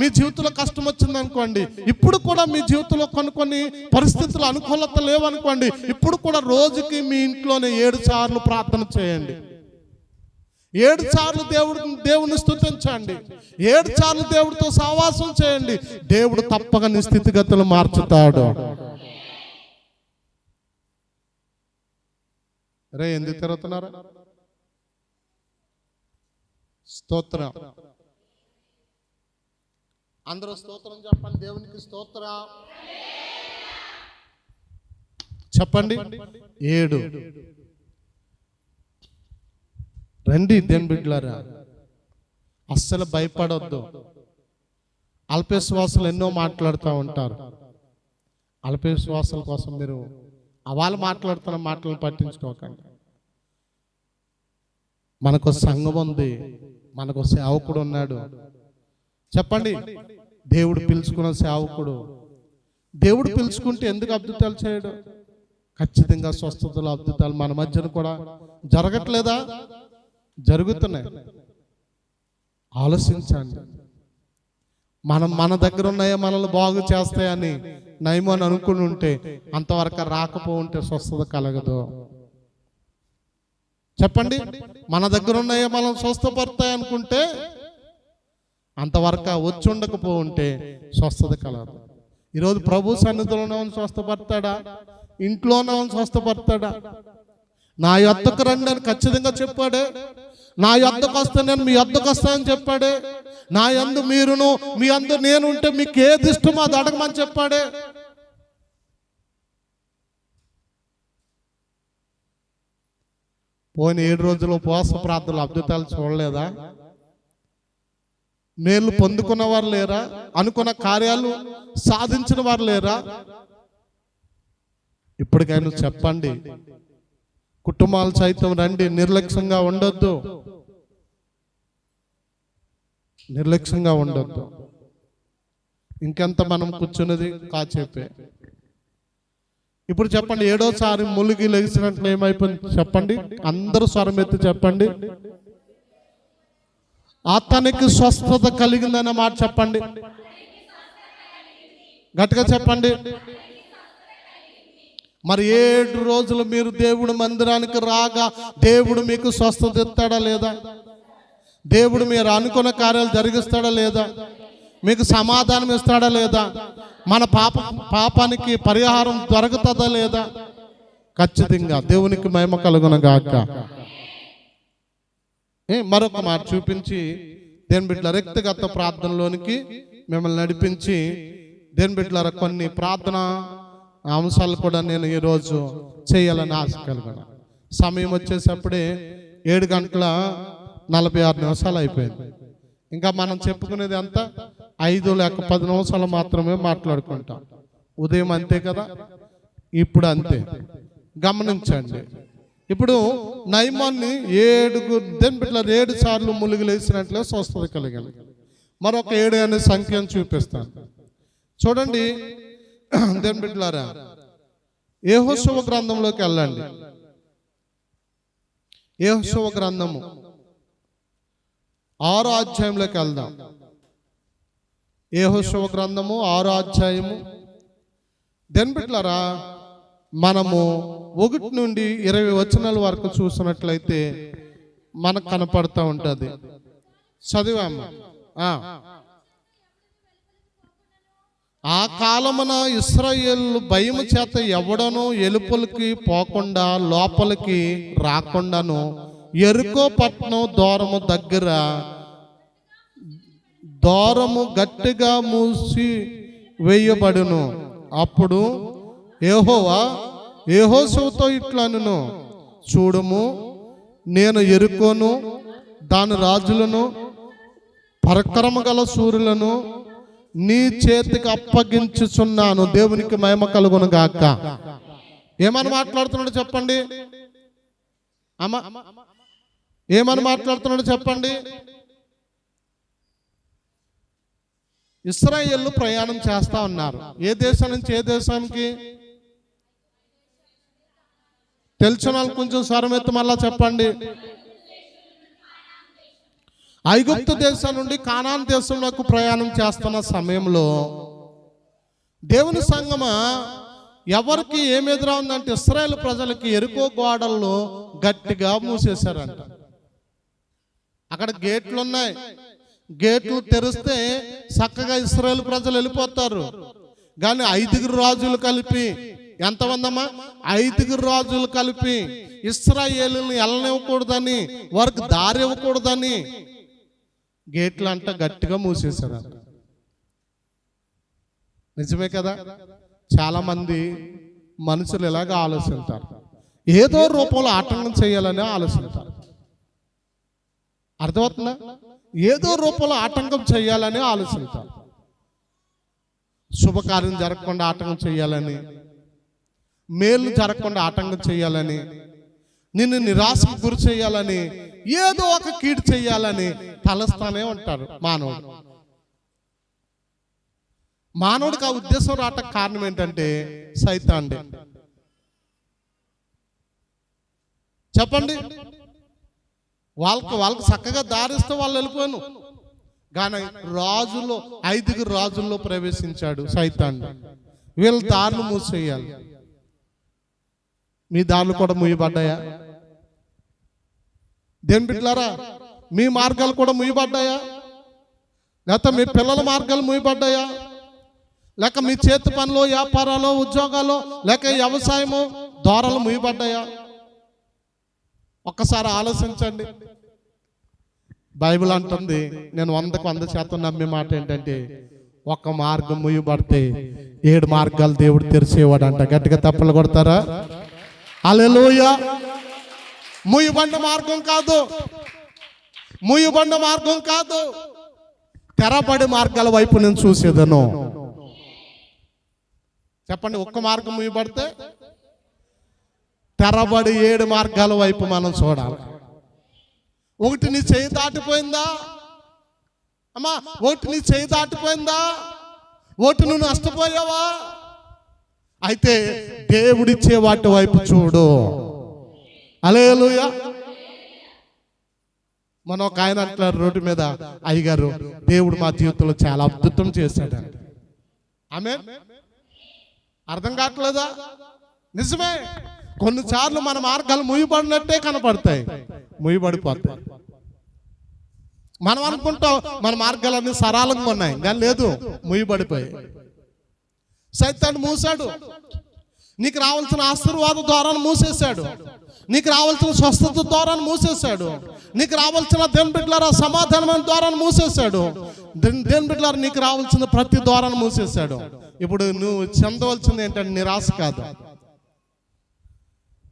మీ జీవితంలో కష్టం వచ్చింది అనుకోండి, ఇప్పుడు కూడా మీ జీవితంలో కొన్ని పరిస్థితులు అనుకూలత లేవనుకోండి, ఇప్పుడు కూడా రోజుకి మీ ఇంట్లోనే 7 సార్లు ప్రార్థన చేయండి. 7 సార్లు దేవుని స్తుతించండి. 7 సార్లు దేవుడితో సహవాసం చేయండి. దేవుడు తప్పక నీ స్థితిగతులు మార్చుతాడు. ఎందుకు తిరుగుతున్నారా? స్తోత్రం. అందరూ స్తోత్రం చెప్పండి. దేవునికి స్తోత్రం చెప్పండి. 7 రండి దేవుని బిడ్డలారా, అస్సలు భయపడొద్దు. అల్పవిశ్వాసులు ఎన్నో మాట్లాడుతూ ఉంటారు. అల్పవిశ్వాసుల కోసం మీరు వాళ్ళు మాట్లాడుతున్న మాటలను పట్టించుకోకండి. మనకు సంఘం ఉంది, మనకు సేవకుడు ఉన్నాడు. చెప్పండి, దేవుడు పిలుచుకున్న సేవకుడు. దేవుడు పిలుచుకుంటే ఎందుకు అద్భుతాలు చేయడు? ఖచ్చితంగా స్వస్థతలు, అద్భుతాలు మన మధ్యన కూడా జరగట్లేదా? జరుగుతున్నాయి. ఆలోచించండి. మన దగ్గర ఉన్నాయో మనల్ని బాగు చేస్తాయని నయమని అనుకుని ఉంటే, అంతవరకు రాకపోతే స్వస్థత కలగదు. చెప్పండి, మన దగ్గర ఉన్నాయో మనం స్వస్థపడతాయి అనుకుంటే, అంతవరకు వచ్చి ఉండకపోతే స్వస్థత కలగదు. ఈరోజు ప్రభు సన్నిధిలోనే స్వస్థపడతాడా? ఇంట్లోనే స్వస్థపడతాడా? నా యొద్దకు రండి అని ఖచ్చితంగా చెప్పాడే. నా యొద్దకు వస్తే నేను మీ యొద్దకు వస్తానని చెప్పాడే. నా యందు మీరును, మీ అందు నేను ఉంటే మీకు ఏది ఇష్టమో అది అడగమని చెప్పాడే. పోయిన 7 రోజులు ఉపవాస ప్రార్థనలు అద్భుతాలు చూడలేదా? మేలు పొందుకున్న వారు లేరా? అనుకున్న కార్యాలు సాధించిన వారు లేరా? ఇప్పటికైనా చెప్పండి. కుటుంబాలు సైతం రండి, నిర్లక్ష్యంగా ఉండొద్దు. ఇంకెంత మనం కూర్చున్నది కాచేపే. ఇప్పుడు చెప్పండి, 7వసారి ములిగి లెగిసినట్లు ఏమైపోయింది చెప్పండి. అందరూ స్వరం ఎత్తి చెప్పండి. అతనికి స్వస్థత కలిగిందన్న మాట చెప్పండి. గట్టిగా చెప్పండి. మరి 7 రోజులు మీరు దేవుడు మందిరానికి రాగా దేవుడు మీకు స్వస్థత ఇస్తాడా లేదా? దేవుడు మీరు అనుకున్న కార్యాలు జరిగిస్తాడా లేదా? మీకు సమాధానం ఇస్తాడా లేదా? మన పాపానికి పరిహారం దొరుకుతుందా లేదా? ఖచ్చితంగా. దేవునికి మహిమ కలుగును గాక. మరొక మాట చూపించి దేవుని బిడ్డల వ్యక్తిగత ప్రార్థనలోనికి మిమ్మల్ని నడిపించి, దేవుని బిడ్డల కొన్ని ప్రార్థన అంశాలు కూడా నేను ఈరోజు చేయాలని ఆశ కలిగిన. సమయం వచ్చేసప్పుడే 7:46 అయిపోయింది. ఇంకా మనం చెప్పుకునేది అంతా 5 లేక 10 నిమిషాలు మాత్రమే మాట్లాడుకుంటాం. ఉదయం అంతే కదా, ఇప్పుడు అంతే. గమనించండి. ఇప్పుడు నయమాన్ని 7 సార్లు ములుగులేసినట్లే స్వస్థత కలిగింది. మరొక 7 అనే సంఖ్యను చూపిస్తాను. చూడండి దేవుని బిడ్డలారా, యెహోషువ గ్రంథంలోకి వెళ్ళండి. యెహోషువ గ్రంథము 6వ అధ్యాయంలోకి వెళ్దాం. యెహోషువ గ్రంథము 6వ అధ్యాయము. దేవుని బిడ్డలారా, మనము 1 నుండి 20 వచనాల వరకు చూసినట్లయితే మనకు కనపడుతూ ఉంటుంది. చదివాము. ఆ కాలమున ఇశ్రాయేలు భయము చేత ఎవడనూ ఎలుపలికి పోకుండా లోపలికి రాకుండాను యెరికో పట్టణం దూరము గట్టిగా మూసి వేయబడును. అప్పుడు యెహోవా యెహోషువతో ఇట్లనును, చూడుము, నేను యెరికోను దాని రాజులను పరాక్రమ గల శూరులను నీ చేతికి అప్పగించుచున్నాను. దేవునికి మహిమ కలుగును గాక. ఏమని మాట్లాడుతున్నాడు చెప్పండి అమ్మా? ఏమని మాట్లాడుతున్నాడు చెప్పండి? ఇశ్రాయేలు ప్రయాణం చేస్తా ఉన్నారు. ఏ దేశం నుంచి ఏ దేశానికి? తెలిసిన వాళ్ళు కొంచెం స్వరమెత్తి మళ్ళా చెప్పండి. ఐగుప్తు దేశం నుండి కానాన్ దేశంలోకి ప్రయాణం చేస్తున్న సమయంలో దేవుని సంగమా ఎవరికి ఏమి ఎదురా ఉందంటే ఇశ్రాయేలు ప్రజలకి ఎరుకో గోడల్లో గట్టిగా మూసేశారంట. అక్కడ గేట్లు ఉన్నాయి. గేట్లు తెరిస్తే చక్కగా ఇశ్రాయేలు ప్రజలు వెళ్ళిపోతారు. కానీ 5 రాజులు కలిపి, ఎంతమందమ్మా? 5 రాజులు కలిపి ఇశ్రాయేలుని వెళ్ళనివ్వకూడదని, వారికి దారి ఇవ్వకూడదని గేట్లు అంట గట్టిగా మూసేశారంట. నిజమే కదా? చాలా మంది మనుషులు ఇలాగ ఆలోచిస్తారు, ఏదో రూపంలో ఆటంకం చేయాలని ఆలోచిస్తారు. అర్థమవుతుందా? ఏదో రూపంలో ఆటంకం చేయాలని ఆలోచిస్తారు. శుభకార్యం జరగకుండా ఆటంకం చేయాలని, మేలు జరగకుండా ఆటంకం చేయాలని, నిన్ను నిరాశకు గురి చేయాలని, ఏదో ఒక కీడు చేయాలని తలస్తానే ఉంటారు మానవుడికి. ఆ ఉద్దేశం రావటానికి కారణం ఏంటంటే సైతానుడే. చెప్పండి. వాళ్ళకి చక్కగా దారిస్తే వాళ్ళు వెళ్ళిపోయాను. కానీ 5 రాజుల్లో ప్రవేశించాడు సైతానుడు. వీళ్ళ దారులు మూసేయాలి. మీ దారులు కూడా మూయబడ్డాయా? దేవుని బిడ్డలారా, మీ మార్గాలు కూడా మూయబడ్డాయా? లేకపోతే మీ పిల్లల మార్గాలు మూయబడ్డాయా? లేక మీ చేతి పనులు, వ్యాపారాలు, ఉద్యోగాలు, లేక వ్యవసాయము ద్వారాలు మూయబడ్డాయా? ఒక్కసారి ఆలోచించండి. బైబిల్ అంటుంది, నేను 100% నమ్మే మాట ఏంటంటే, ఒక మార్గం మూయబడితే 7 మార్గాలు దేవుడు తెరిచేవాడు అంట. గట్టిగా తప్పలు కొడతారా? హల్లెలూయా. మూయబడిన మార్గం కాదు, మూయబడిన మార్గం కాదు, తెరబడి మార్గాల వైపు నేను చూసేదను. చెప్పండి. ఒక్క మార్గం మూయబడితే తెరబడి 7 మార్గాల వైపు మనం చూడాలి. ఒకటి నీ చేయి దాటిపోయిందా అమ్మా? ఒకటి నీ చేయి దాటిపోయిందా? ఒకటి నువ్వు నష్టపోయావా? అయితే దేవుడిచ్చే వాటి వైపు చూడు. హల్లెలూయా. మనం ఒక ఆయన అంటున్నారు రోడ్డు మీద, అయ్యగారు దేవుడు మా జీవితంలో చాలా అద్భుతం చేశాడండి. ఆమేన్. అర్థం కావట్లేదా? నిజమే. కొన్నిసార్లు మన మార్గాలు మూయబడినట్టే కనపడతాయి, మూయబడిపోతాయి. మనం అనుకుంటాం మన మార్గాలన్నీ సరళంగా ఉన్నాయి, కానీ లేదు, మూయబడిపోయాయి. సైతాను మూసాడు. నీకు రావాల్సిన ఆశీర్వాద ద్వారాన్ని మూసేశాడు. నీకు రావాల్సిన స్వస్థత ద్వారాన్ని మూసేశాడు. నీకు రావాల్సిన దేవుని బిడ్డలారా సమాధానమైన ద్వారాన్ని మూసేశాడు. దేవుని బిడ్డలారా నీకు రావాల్సిన ప్రతి ద్వారాన్ని మూసేశాడు. ఇప్పుడు నువ్వు చెందవలసింది ఏంటంటే నిరాశ కాదు.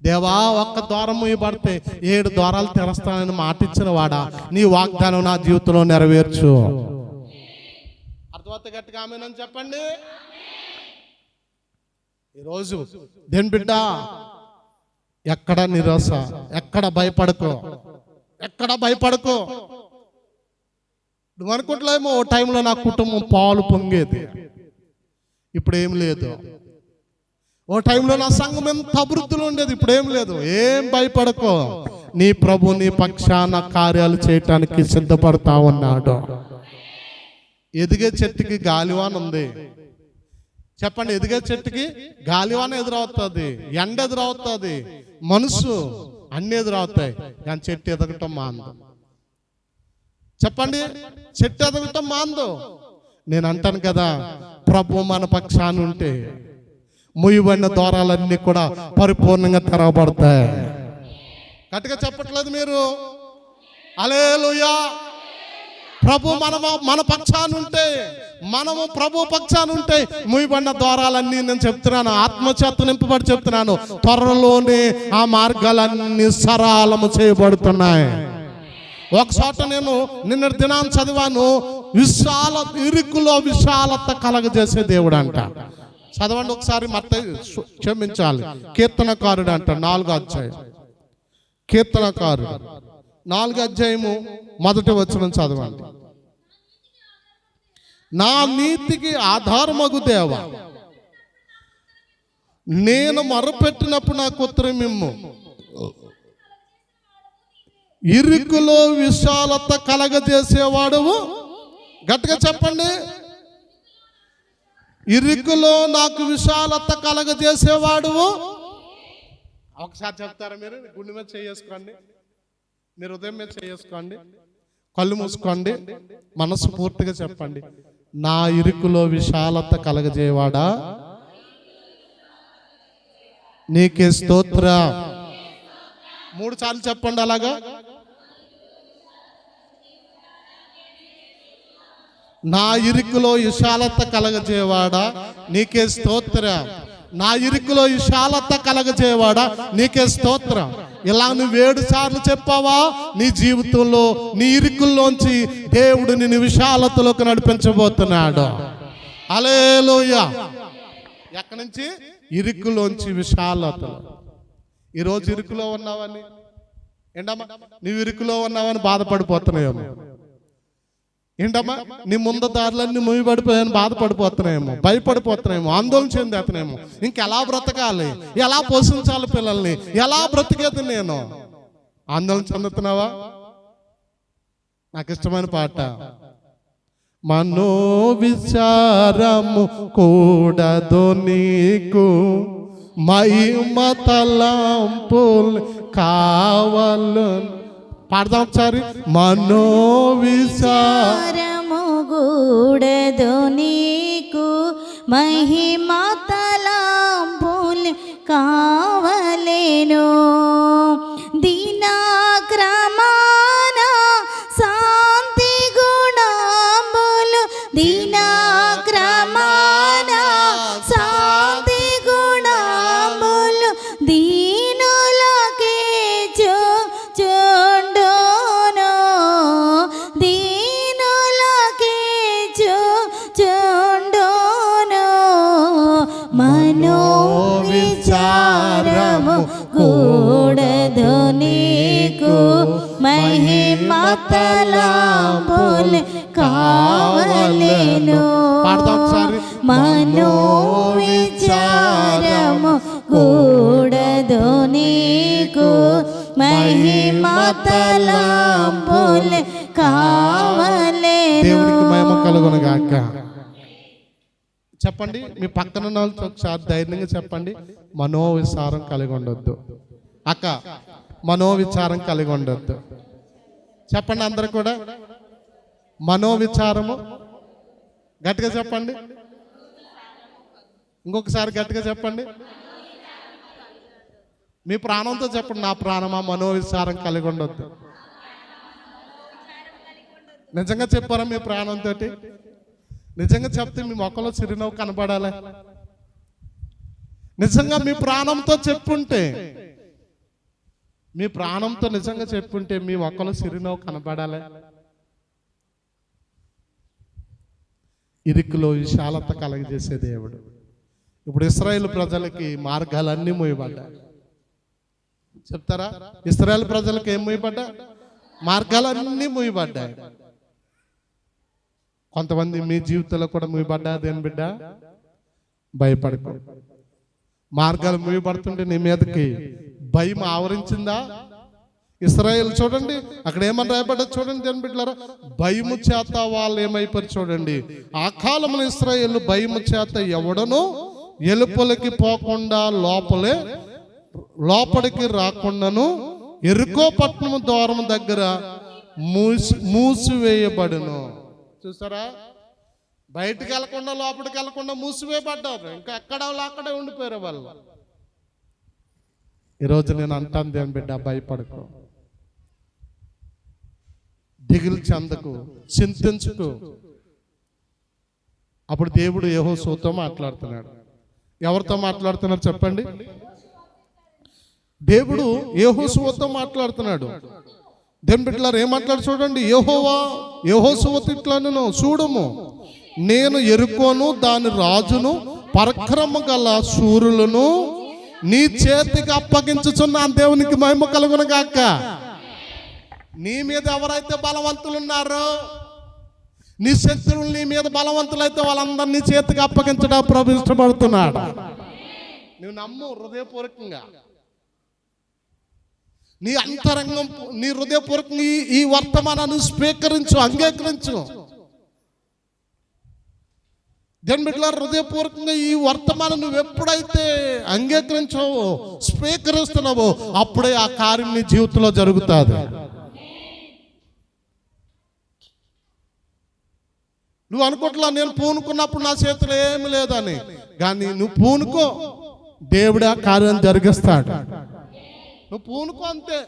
దేవా, ఒక్క ద్వారం మూయబడితే 7 ద్వారాలు తెరస్తానని మాట ఇచ్చిన వాడా, నీ వాగ్దానం నా జీవితంలో నెరవేర్చు. అర్థమవుతుంది? గట్టిగా ఆమేనని చెప్పండి. ఈరోజు దేవుని బిడ్డ, ఎక్కడ నిరాశ, ఎక్కడ భయపడకో, ఎక్కడ భయపడకో. నువ్వు అనుకుంటలేమో ఓ టైంలో నా కుటుంబం పాలు పొంగేది, ఇప్పుడు ఏం లేదు. ఓ టైంలో నా సంఘం ఎంత అభివృద్ధిలో ఉండేది, ఇప్పుడు ఏం లేదు. ఏం భయపడకో, నీ ప్రభు నీ పక్షాన కార్యాలు చేయటానికి సిద్ధపడతా ఉన్నాడు. ఎదిగే చెట్టుకి గాలివాన ఉంది. చెప్పండి. ఎదిగే చెట్టుకి గాలివాన ఎదురవుతుంది, ఎండ ఎదురవుతుంది, మనసు అన్ని ఎదురవుతాయి, కానీ చెట్టు ఎదగటం మాందు. చెప్పండి. చెట్టు ఎదగటం మాందు. నేను అంటాను కదా, ప్రభు మన పక్షాన ఉంటే మూయబడిన ద్వారాలన్నీ కూడా పరిపూర్ణంగా తెరవబడతాయి. గట్టిగా చెప్పట్లేదు మీరు? హల్లెలూయా. ప్రభు మన పక్షాన ఉంటే, మనము ప్రభు పక్షాన ఉంటే మూయబడిన ద్వారాలన్నీ, నేను చెప్తున్నాను, ఆత్మచేత నింపబడి చెప్తున్నాను, త్వరలోనే ఆ మార్గాలన్నీ సరళము చేయబడుతున్నాయి. ఒకచోట నేను నిన్నటి దినాన్ని చదివాను, ఇరుకులో విశాలత కలగజేసే దేవుడు అంట. చదవండి ఒకసారి. క్షమించాలి, కీర్తనకారుడు అంట, 4వ అధ్యాయం. కీర్తనకారుడు 4వ అధ్యాయము 1వ వచనం చదవండి. నా నీతికి ఆధారమగు దేవ, నేను మొరపెట్టినప్పుడు నాకు ఉత్తరం ఇమ్ము. ఇరుకులో విశాలత కలగజేసేవాడువు. గట్టిగా చెప్పండి. ఇరుకులో నాకు విశాలత కలగజేసేవాడువు. ఒకసారి చెప్తారా మీరు? గుండె మీద చేసుకోండి, మీరు హృదయం మీద చేసుకోండి, కళ్ళు మూసుకోండి, మనసు పూర్తిగా చెప్పండి. నా ఇరుకులో విశాలత కలగజేవాడా, నీకే స్తోత్ర. 3 సార్లు చెప్పండి అలాగా. నా ఇరుకులో విశాలత కలగజేవాడా, నీకే స్తోత్ర. నా ఇరుకులో విశాలత కలగజేవాడా, నీకే స్తోత్ర. ఇలా నువ్వు 7 సార్లు చెప్పావా, నీ జీవితంలో నీ ఇరుకుల్లోంచి దేవుడు నిన్ను విశాలతలోకి నడిపించబోతున్నాడు. హల్లెలూయా. ఎక్కడి నుంచి? ఇరుకులోంచి విశాలత. ఈరోజు ఇరుకులో ఉన్నావని ఏంటమ్మా, నువ్వు ఇరుకులో ఉన్నావని బాధపడిపోతున్నాయేమో. ఏంటమ్మా, నీ ముందు దారులన్నీ మూయబడిపోయాయని బాధపడిపోతున్నాయేమో, భయపడిపోతున్నాయేమో, ఆందోళన చెందేతనేమో. ఇంకెలా బ్రతకాలి, ఎలా పోషించాలి పిల్లల్ని, ఎలా బ్రతికేది నేను, ఆందోళన చెందుతున్నావా? నాకు ఇష్టమైన పాట, మనోవిచారము కూడదు నీకు, మహిమ తలంపులు కావలు. పాడదాం ఒకసారి. మనోవిచారము కూడదు నీకు, మహిమ తలంపులు కావలేను. దినక్రమాన శాంతి గుణములు, దినక్రమాన శాంతి గుణములు దీనులకే చూండును, దీనులకే చూండును. మనోవిచారము కూడదు నీకు, మహిమ తలంపులు కావలేను. మనోవిచారము కూడదు నీకు, మహిమ తలంపులు కావలేను. దేవునికి మహిమ కలుగును గాక. చెప్పండి, మీ పక్కన ఉన్న వాళ్ళతో ఒకసారి ధైర్యంగా చెప్పండి, మనోవిచారం కలిగి ఉండొద్దు. అక్క, మనోవిచారం కలిగి ఉండొద్దు. చెప్పండి అందరు కూడా, మనోవిచారము. గట్టిగా చెప్పండి, ఇంకొకసారి గట్టిగా చెప్పండి. మీ ప్రాణంతో చెప్పండి, నా ప్రాణమా మనోవిచారం కలిగి ఉండొద్దు. నిజంగా చెప్పారా? మీ ప్రాణంతో నిజంగా చెప్తే మీ మొక్కలో చిరునవ్వు కనబడాలి. నిజంగా మీ ప్రాణంతో చెప్పుంటే, మీ ప్రాణంతో నిజంగా చెప్పుంటే మీ మొక్కలో చిరునవ్వు కనబడాలి. ఇరుకులో విశాలత కలగజేసే దేవుడు. ఇప్పుడు ఇశ్రాయేలు ప్రజలకి మార్గాలన్నీ మూయబడ్డాయి. చెప్తారా? ఇశ్రాయేలు ప్రజలకు ఏం మూయబడ్డా? మార్గాలన్నీ మూయబడ్డాయి. కొంతమంది మీ జీవితంలో కూడా మూయబడ్డా. దేని బిడ్డ? భయపడకు. మార్గాలు మూయబడుతుంటే నీ మీదకి భయం ఆవరించిందా? ఇశ్రాయేలు చూడండి, అక్కడ ఏమని రాయబడ్డా చూడండి దేని బిడ్డలారా. భయము చేత వాళ్ళు ఏమైపోయారు చూడండి. ఆ కాలంలో ఇశ్రాయేలు భయము చేత ఎవడను ఎలుపలికి పోకుండా లోపలికి రాకుండాను ఎరుకో పట్టణం ద్వారం దగ్గర మూసివేయబడును. చూసారా? బయటికి వెళ్లకుండా లోపలికి వెళ్లకుండా మూసివేయబడ్డారు. ఇంకా ఎక్కడ అక్కడే ఉండిపోయారు వాళ్ళు. ఈరోజు నేను అంటాను దేని బిడ్డ, భయపడకు, దిగులు చెందకు, చింతించుకు. అప్పుడు దేవుడు యెహోషువతో మాట్లాడుతున్నాడు. ఎవరితో మాట్లాడుతున్నాడు చెప్పండి? దేవుడు యెహోషువతో మాట్లాడుతున్నాడు. దేని బిడ్డలారా ఏం మాట్లాడు చూడండి. యెహోషువతో ఇట్లా నేను చూడము, నేను ఎరుకోను దాని రాజును పరక్రమ గల శూరులను నీ చేతికి అప్పగించుచున్నాను. దేవునికి మహిమ కలుగును గాక. నీ మీద ఎవరైతే బలవంతులు ఉన్నారో, నీ శత్రువులు నీ మీద బలవంతులైతే వాళ్ళందరినీ చేతికి అప్పగించడం ప్రభు ఇష్టపడుతున్నాడు. నువ్వు నమ్ము హృదయపూర్వకంగా, నీ అంతరంగం, నీ హృదయపూర్వకంగా ఈ వర్తమానాన్ని స్వీకరించు, అంగీకరించు. దేవుని బిడ్డలారా, హృదయపూర్వకంగా ఈ వర్తమానం నువ్వు ఎప్పుడైతే అంగీకరించావో, స్వీకరిస్తున్నావో, అప్పుడే ఆ కార్యం నీ జీవితంలో జరుగుతుంది. నువ్వు అనుకుంటున్నా నేను పూనుకున్నప్పుడు నా చేతిలో ఏమి లేదని, కానీ నువ్వు పూనుకో, దేవుడు ఆ కార్యం జరిగిస్తాడు. నువ్వు పూనుకో అంతే.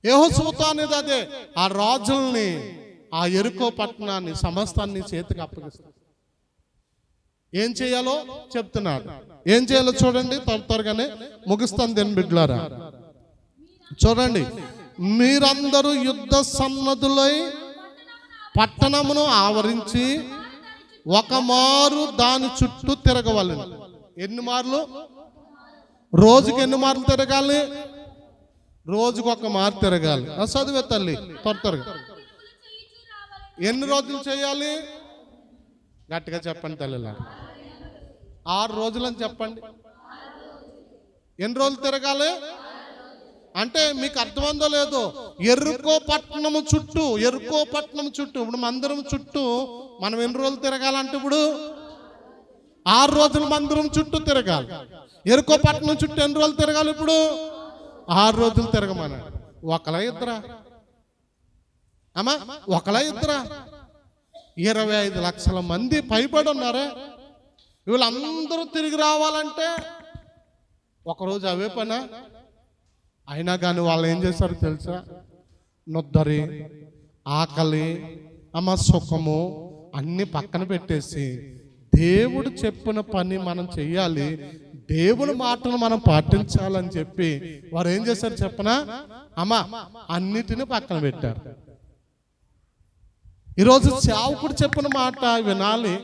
యెహోషువ అనేది అదే, ఆ రాజుల్ని, ఆ యెరికో పట్టణాన్ని సమస్తాన్ని చేతికి అప్పగిస్తాడు. ఏం చేయాలో చెప్తున్నాడు. ఏం చేయాలో చూడండి, త్వరగానే ముగిస్తాను దేవుని బిడ్డలారా. చూడండి, మీరందరూ యుద్ధ సన్నద్ధులై పట్టణమును ఆవరించి ఒక మారు దాని చుట్టూ తిరగవలెను. ఎన్ని మార్లు? రోజుకి ఎన్ని మార్లు తిరగాలి? రోజుకు ఒక మారు తిరగాలి. చదివే తల్లి త్వరగా. ఎన్ని రోజులు చేయాలి? గట్టిగా చెప్పండి తల్లిలా. 6 రోజులని చెప్పండి. ఎన్ని రోజులు తిరగాలి అంటే మీకు అర్థమైందో లేదో, యెరికో పట్టణము చుట్టూ, ఇప్పుడు మందిరం చుట్టూ మనం ఎన్ని రోజులు తిరగాలంటే, ఇప్పుడు 6 రోజులు మందిరం చుట్టూ తిరగాలి. యెరికో పట్టణం చుట్టూ ఎన్ని రోజులు తిరగాలి? ఇప్పుడు 6 రోజులు తిరగమన్నాడు. ఒకలా ఇద్దరా అమ్మా? ఒకలా ఇద్దరా? 25 లక్షల మంది పైబడి ఉన్నారే. వీళ్ళందరూ తిరిగి రావాలంటే ఒకరోజు అవే పనా? అయినా కానీ వాళ్ళు ఏం చేశారు తెలుసా? నొద్దరి, ఆకలి, సుఖము అన్ని పక్కన పెట్టేసి దేవుడు చెప్పిన పని మనం చెయ్యాలి, దేవుని మాటను మనం పాటించాలని చెప్పి వారు ఏం చేశారు చెప్పనా? అన్నిటిని పక్కన పెట్టారు. ఈరోజు సేవకుడు చెప్పిన మాట వినాలి,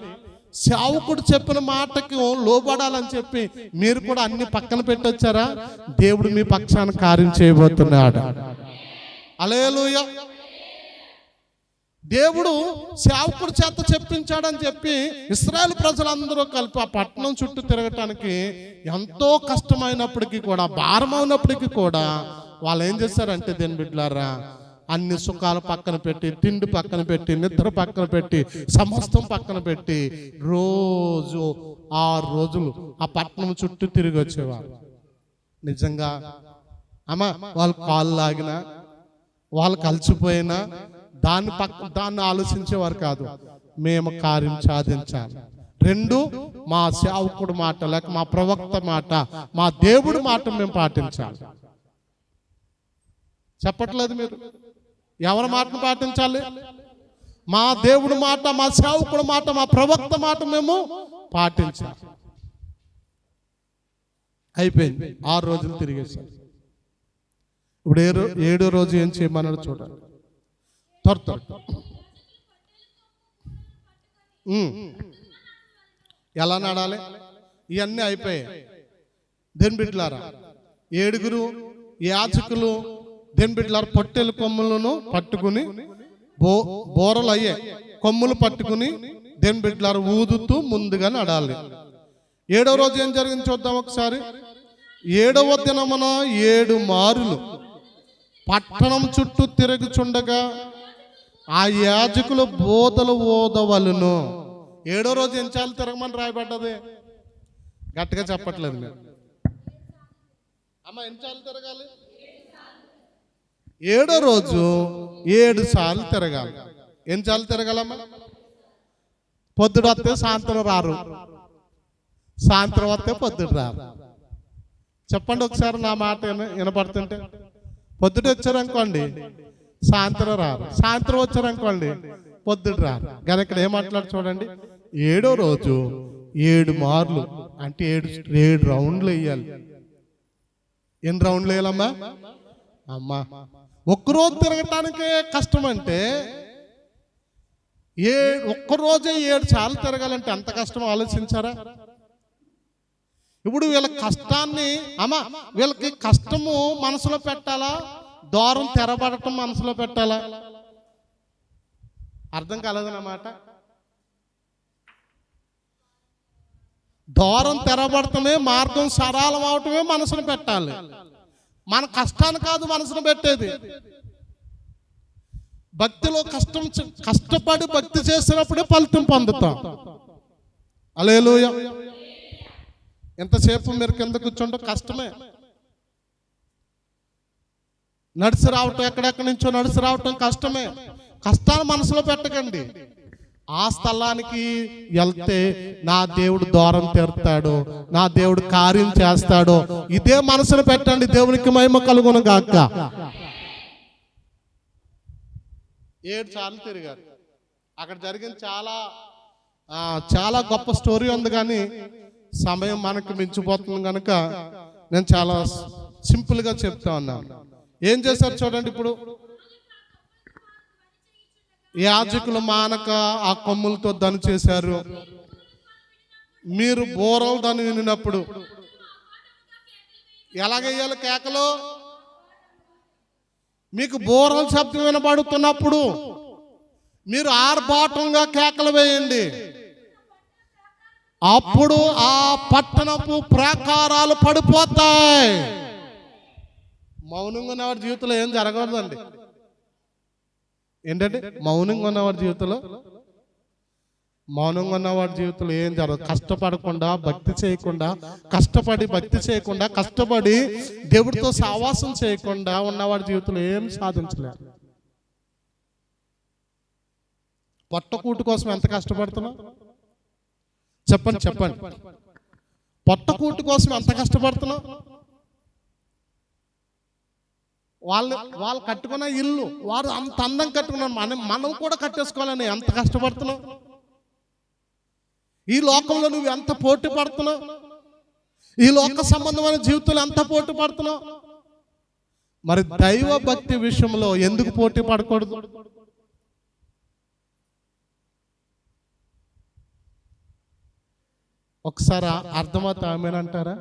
సేవకుడు చెప్పిన మాటకి లోబడాలని చెప్పి మీరు కూడా అన్ని పక్కన పెట్టొచ్చారా? దేవుడు మీ పక్షాన కార్యం చేయబోతున్నాడు. హల్లెలూయా. దేవుడు సేవకుడు చేత చెప్పించాడని చెప్పి ఇశ్రాయేలు ప్రజలందరూ కలిపి ఆ పట్టణం చుట్టూ తిరగటానికి ఎంతో కష్టమైనప్పటికీ కూడా, భారమైనప్పటికీ కూడా వాళ్ళు ఏం చేశారంటే దేవుని బిడ్డలారా, అన్ని సుఖాలు పక్కన పెట్టి, తిండి పక్కన పెట్టి, నిద్ర పక్కన పెట్టి, సమస్తం పక్కన పెట్టి రోజు 6 రోజులు ఆ పట్టణం చుట్టూ తిరిగి వచ్చేవారు. నిజంగా వాళ్ళు కాళ్ళు లాగినా, వాళ్ళు కలిసిపోయినా దాన్ని ఆలోచించేవారు కాదు. మేము కార్యం సాధించాలి. 2 మా సేవకుడు మాట, లేక మా ప్రవక్త మాట, మా దేవుడి మాట మేము పాటించాలి. చెప్పట్లేదు మీరు? ఎవరి మాటను పాటించాలి? మా దేవుడి మాట, మా సేవకుడి మాట, మా ప్రవక్త మాట మేము పాటించాలి. అయిపోయింది. 6 రోజులు తిరిగేశారు. ఇప్పుడు 7వ రోజు ఏం చేయమన్నాడు చూడండి. త్వర ఎలా నడాలి? ఇవన్నీ అయిపోయాయి. దేవుని బిడ్డలారా, 7 యాజకులు దేవుని బిడ్డలారా పొట్టెలు కొమ్ములను పట్టుకుని, బోరలు అయ్యే కొమ్ములు పట్టుకుని దేవుని బిడ్డలారా ఊదుతూ ముందుగా నడాలి. 7వ రోజు ఏం జరిగింది చూద్దాం ఒకసారి. 7వ దినమున 7 మారులు పట్టణం చుట్టూ తిరుగుచుండగా ఆ యాజకులు బోధలు ఓదవలను. 7వ రోజు ఏం చాలు తిరగమని రాయబడ్డది. గట్టిగా చెప్పట్లేదు మీరు. ఎన్ని సార్లు తిరగాలి? 7వ రోజు 7 సార్లు తిరగాలి. ఎన్నిసార్లు తిరగాలమ్మా? పొద్దుడు వస్తే సాయంత్రం రారు, సాయంత్రం వస్తే పొద్దుడు రారు. చెప్పండి ఒకసారి నా మాట వినపడుతుంటే. పొద్దుట వచ్చారనుకోండి సాయంత్రం రారు, సాయంత్రం వచ్చారనుకోండి పొద్దుట రారు. కానీ ఇక్కడ ఏం మాట్లాడు చూడండి. 7వ రోజు 7 మార్లు అంటే 7 రౌండ్లు వేయాలి. ఎన్ని రౌండ్లు వేయాలమ్మా? ఒక్కరోజు తిరగటానికే కష్టం అంటే ఒక్కరోజే 7 సార్లు తిరగాలంటే ఎంత కష్టం ఆలోచించారా? ఇప్పుడు వీళ్ళ కష్టాన్ని వీళ్ళకి కష్టము మనసులో పెట్టాలా, దూరం తెరబడటం మనసులో పెట్టాలా? అర్థం కాలేదన్నమాట. ద్వారం తెరబడటమే, మార్గం సరళం అవటమే మనసును పెట్టాలి. మన కష్టాన్ని కాదు మనసును పెట్టేది. భక్తిలో కష్టపడి భక్తి చేసినప్పుడే ఫలితం పొందుతాం. హల్లెలూయా. ఎంతసేపు మీరు కింద కూర్చుంటే కష్టమే. నడిచి రావటం, ఎక్కడెక్కడి నుంచో నడిచి రావటం కష్టమే. కష్టాన్ని మనసులో పెట్టకండి. ఆ స్థలానికి వెళ్తే నా దేవుడు ద్వారం తెరుతాడు, నా దేవుడు కార్యం చేస్తాడు, ఇదే మనసును పెట్టండి. దేవునికి మహిమ కలుగును గాక. 7 సార్లు తిరిగారు. అక్కడ జరిగిన చాలా గొప్ప స్టోరీ ఉంది, కానీ సమయం మనకు మించిపోతుంది కనుక నేను చాలా సింపుల్గా చెప్తా ఉన్నాను. ఏం చేశారు చూడండి. ఇప్పుడు యాజకులు మానక ఆ కొమ్ములతో దను చేశారు. మీరు బోరలు దను వినినప్పుడు ఎలాగయ్యాలి కేకలు? మీకు బోరల శబ్దం వినబడుతున్నప్పుడు మీరు ఆర్భాటంగా కేకలు వేయండి. అప్పుడు ఆ పట్టణపు ప్రాకారాలు పడిపోతాయి. మౌనంగా ఉన్నవాడి జీవితంలో ఏం జరగకూడదండి. ఏంటంటే మౌనంగా ఉన్నవాడి జీవితంలో ఏం జరగదు. కష్టపడకుండా భక్తి చేయకుండా, కష్టపడి భక్తి చేయకుండా, కష్టపడి దేవుడితో సావాసం చేయకుండా ఉన్నవాడి జీవితంలో ఏం సాధించలేరు. పొట్టకూటి కోసం ఎంత కష్టపడుతున్నావు చెప్పండి. పొట్టకూటి కోసం ఎంత కష్టపడుతున్నావు? వాళ్ళు కట్టుకున్న ఇల్లు, వారు అంత అందం కట్టుకున్నారు, మనం కూడా కట్టేసుకోవాలని ఎంత కష్టపడుతున్నావు? ఈ లోకంలో నువ్వు ఎంత పోటీ పడుతున్నావు? ఈ లోక సంబంధమైన జీవితంలో ఎంత పోటీ పడుతున్నావు? మరి దైవ భక్తి విషయంలో ఎందుకు పోటీ పడకూడదు? ఒకసారి అర్థమవుతా ఆమేనంటారా?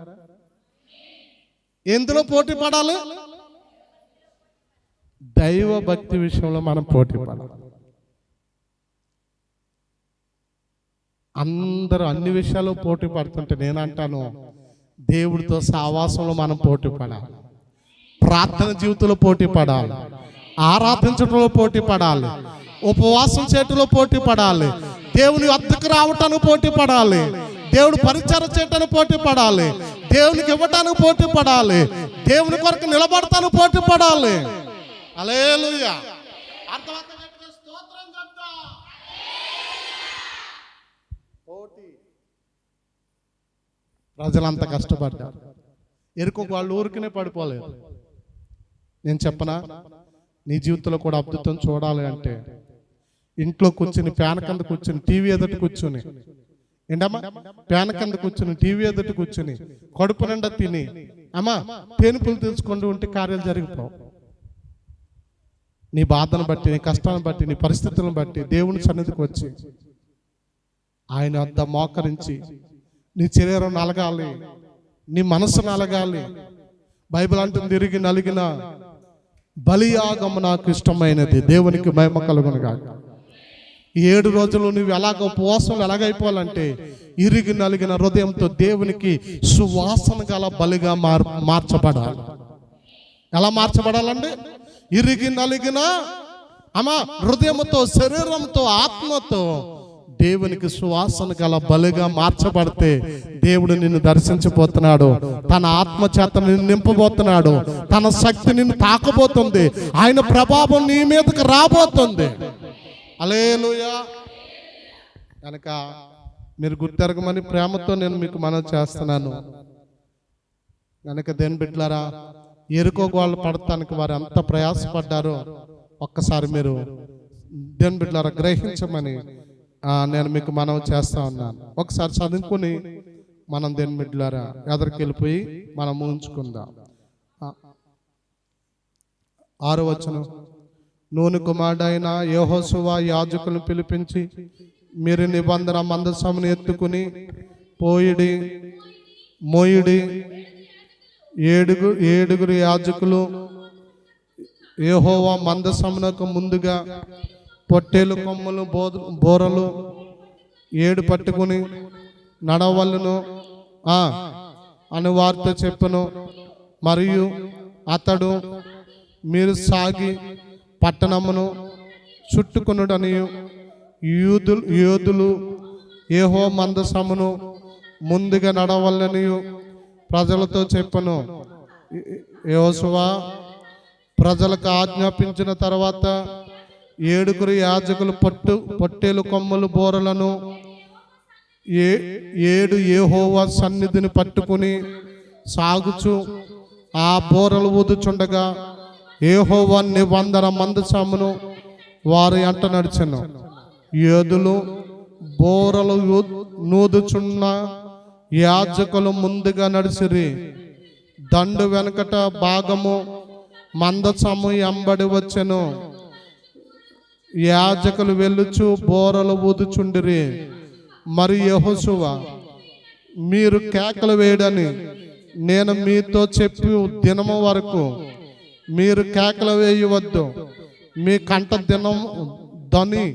ఎందులో పోటీ పడాలి? దైవ భక్తి విషయంలో మనం పోటీ పడాలి. అందరూ అన్ని విషయాల్లో పోటీ పడుతుంటే నేనంటాను, దేవుడితో సావాసంలో మనం పోటీ పడాలి. ప్రార్థన జీవితంలో పోటీ పడాలి, ఆరాధించడంలో పోటీ పడాలి, ఉపవాసం చేయటంలో పోటీ పడాలి, దేవుని వద్దకు రావటానికి పోటీ పడాలి, దేవుడు పరిచయం చేయటానికి పోటీ పడాలి, దేవునికి ఇవ్వటానికి పోటీ పడాలి, దేవుని కొరకు నిలబడటానికి పోటీ పడాలి. హల్లెలూయా. ప్రజలంతా కష్టపడ్డారు. ఎరుకు వాళ్ళు ఊరికనే పడిపోలేదు. నేను చెప్పనా, నీ జీవితంలో కూడా అద్భుతం చూడాలి అంటే ఇంట్లో కూర్చుని, ఫ్యాన్ కింద కూర్చుని, టీవీ ఎదుటి కూర్చుని, ఏంటమ్మా ఫ్యాన్ కింద కూర్చుని, టీవీ ఎదుటి కూర్చుని, కడుపు నిండా తిని అమ్మా తేనుపులు తెలుసుకుంటూ ఉంటే కార్యాలు జరిగిపోవు. నీ బాధను బట్టి, నీ కష్టాన్ని బట్టి, నీ పరిస్థితులను బట్టి దేవుని సన్నిధికి వచ్చి ఆయన వద్ద మోకరించి నీ శరీరం నలగాలి, నీ మనసు నలగాలి. బైబిల్ అంటుంది, తిరిగి నలిగిన బలియాగము నాకు ఇష్టమైనది. దేవునికి మహిమ కలుగును గాక. ఈ 7 రోజులు నువ్వు ఎలాగ ఉపవాసం ఎలాగైపోవాలంటే ఇరిగి నలిగిన హృదయంతో దేవునికి సువాసన గల బలిగా మార్చబడాలి. ఎలా మార్చబడాలండి? ఇరిగి నలిగిన హృదయంతో, శరీరంతో, ఆత్మతో దేవునికి సువాసన గల బలిగా మార్చబడితే దేవుడు నిన్ను దర్శించబోతున్నాడు. తన ఆత్మ చేత నిన్ను నింపబోతున్నాడు. తన శక్తి నిన్ను తాకబోతుంది. ఆయన ప్రభావం నీ మీదకి రాబోతుంది. హల్లెలూయా. కనుక మీరు గుర్తెరగమని ప్రేమతో నేను మీకు మనవి చేస్తున్నాను. కనుక దేని బిడ్డలారా, ఎరుకో గోళ్ళు పడటానికి వారు ఎంత ప్రయాసపడ్డారో ఒక్కసారి మీరు దేని బిడ్డలారా గ్రహించమని నేను మీకు మనవి చేస్తా ఉన్నాను. ఒకసారి చదువుకుని మనం దేని బిడ్డలారా ఎదరికి వెళ్ళిపోయి మనం ఉంచుకుందాం. 6వ వచనం, నూనె కుమారుడైన యెహోషువ యాజకులను పిలిపించి, మీరు నిబంధన మందసమును ఎత్తుకుని మోయుడి. ఏడుగురు యాజకులు యెహోవా మందసమునకు ముందుగా పొట్టేలు కొమ్ములు బోరలు 7 పట్టుకుని నడవలను అని వారితో చెప్పెను. మరియు అతడు మీరు సాగి పట్టణమును చుట్టుకొనుడని యోధులు యెహోవా మందసమును ముందుగా నడవలని ప్రజలతో చెప్పెను. యెహోషువ ప్రజలకు ఆజ్ఞాపించిన తర్వాత 7 యాజకులు పొట్టేలు కొమ్ములు బోరలను 7 యెహోవా సన్నిధిని పట్టుకుని సాగుచు ఆ బోరలు ఊదుచుండగా యెహోవా నిబంధన మందసమును వారి అంట నడిచెను. యోధులు బోరలు నూదుచున్న యాజకులు ముందుగా నడిచిరి. దండు వెనకట భాగము మందసము ఎంబడి వచ్చెను. యాజకులు వెళ్ళుచు బోరలు ఊదుచుండిరి. మరి యెహోషువ మీరు కేకలు వేయడని నేను మీతో చెప్పి దినము వరకు మీరు కేకలు వేయవద్దు. మీ కంట ధ్వని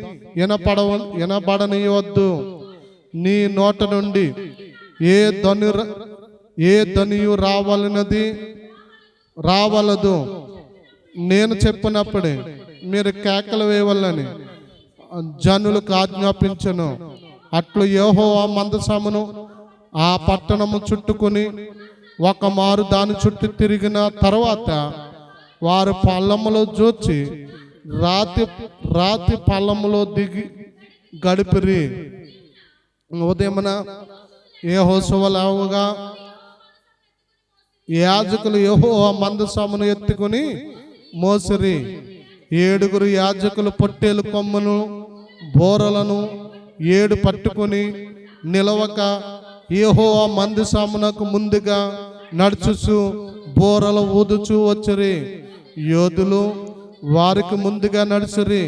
వినబడనియవద్దు. నీ నోట నుండి ఏ ధ్వనియు రావలదు. నేను చెప్పినప్పుడే మీరు కేకలు వేయవలని జనులకు ఆజ్ఞాపించను. అట్లు యెహోవా మందసమును ఆ పట్టణము చుట్టుకుని ఒక మారు దాని చుట్టూ తిరిగిన తర్వాత వారు పల్లములో జూచి రాతి పల్లములో దిగి గడిపిరి. ఉదయమున యెహోషువ లేవగా యాజకులు యెహోవా మందసమును ఎత్తుకుని మోసిరి. 7 యాజకులు పొట్టేలు కొమ్మును బోరలను 7 పట్టుకుని నిలవక యెహోవా మందసమునకు ముందుగా నడుచుచు బోరలు ఊదుచూ వచ్చిరి. యోధులు వారికి ముందుగా నడిచిరి.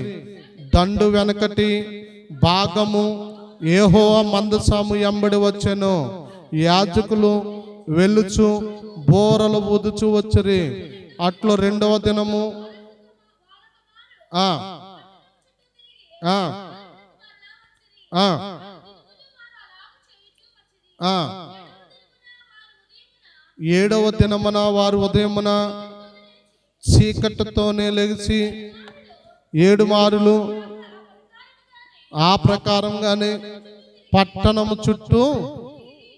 దండు వెనకటి భాగము యెహోవా మందసము ఎంబడి వచ్చెను. యాజకులు వెళ్ళుచు బోరలు ఊదుచూ వచ్చిరి. అట్లు 2వ దినము 7వ దినమున వారు ఉదయమున చీకటితోనే లెగిసి 7 మారులు ఆ ప్రకారంగానే పట్టణము చుట్టూ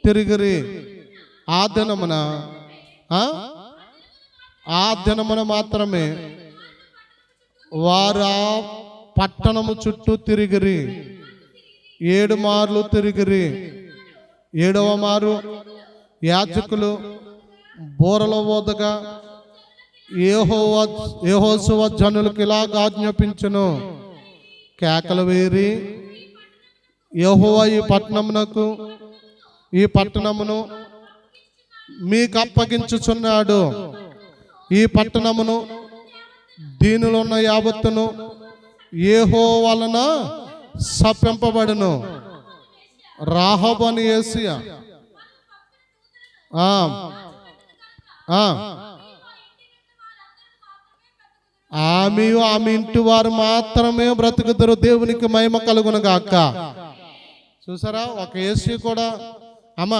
తిరిగిరి. ఆ దినమున మాత్రమే వారు ఆ పట్టణము చుట్టూ తిరిగిరి. 7 మార్లు తిరిగిరి. 7వ మారు యాజకులు బోరల ఊదగా యెహోషువ జనులకు ఇలాగ ఆజ్ఞాపించెను. కేకలు వేరి యెహోవా ఈ పట్టణమును మీకు అప్పగించుచున్నాడు. ఈ పట్టణమును దీనిలో ఉన్న యావత్తును యెహోవా వలన శపింపబడును. రాహాబు అని యేసియా ఆమె ఇంటి వారు మాత్రమే బ్రతుకుతారు. దేవునికి మహిమ కలుగును గాక. చూసారా, ఒక యేసు కూడా అమ్మ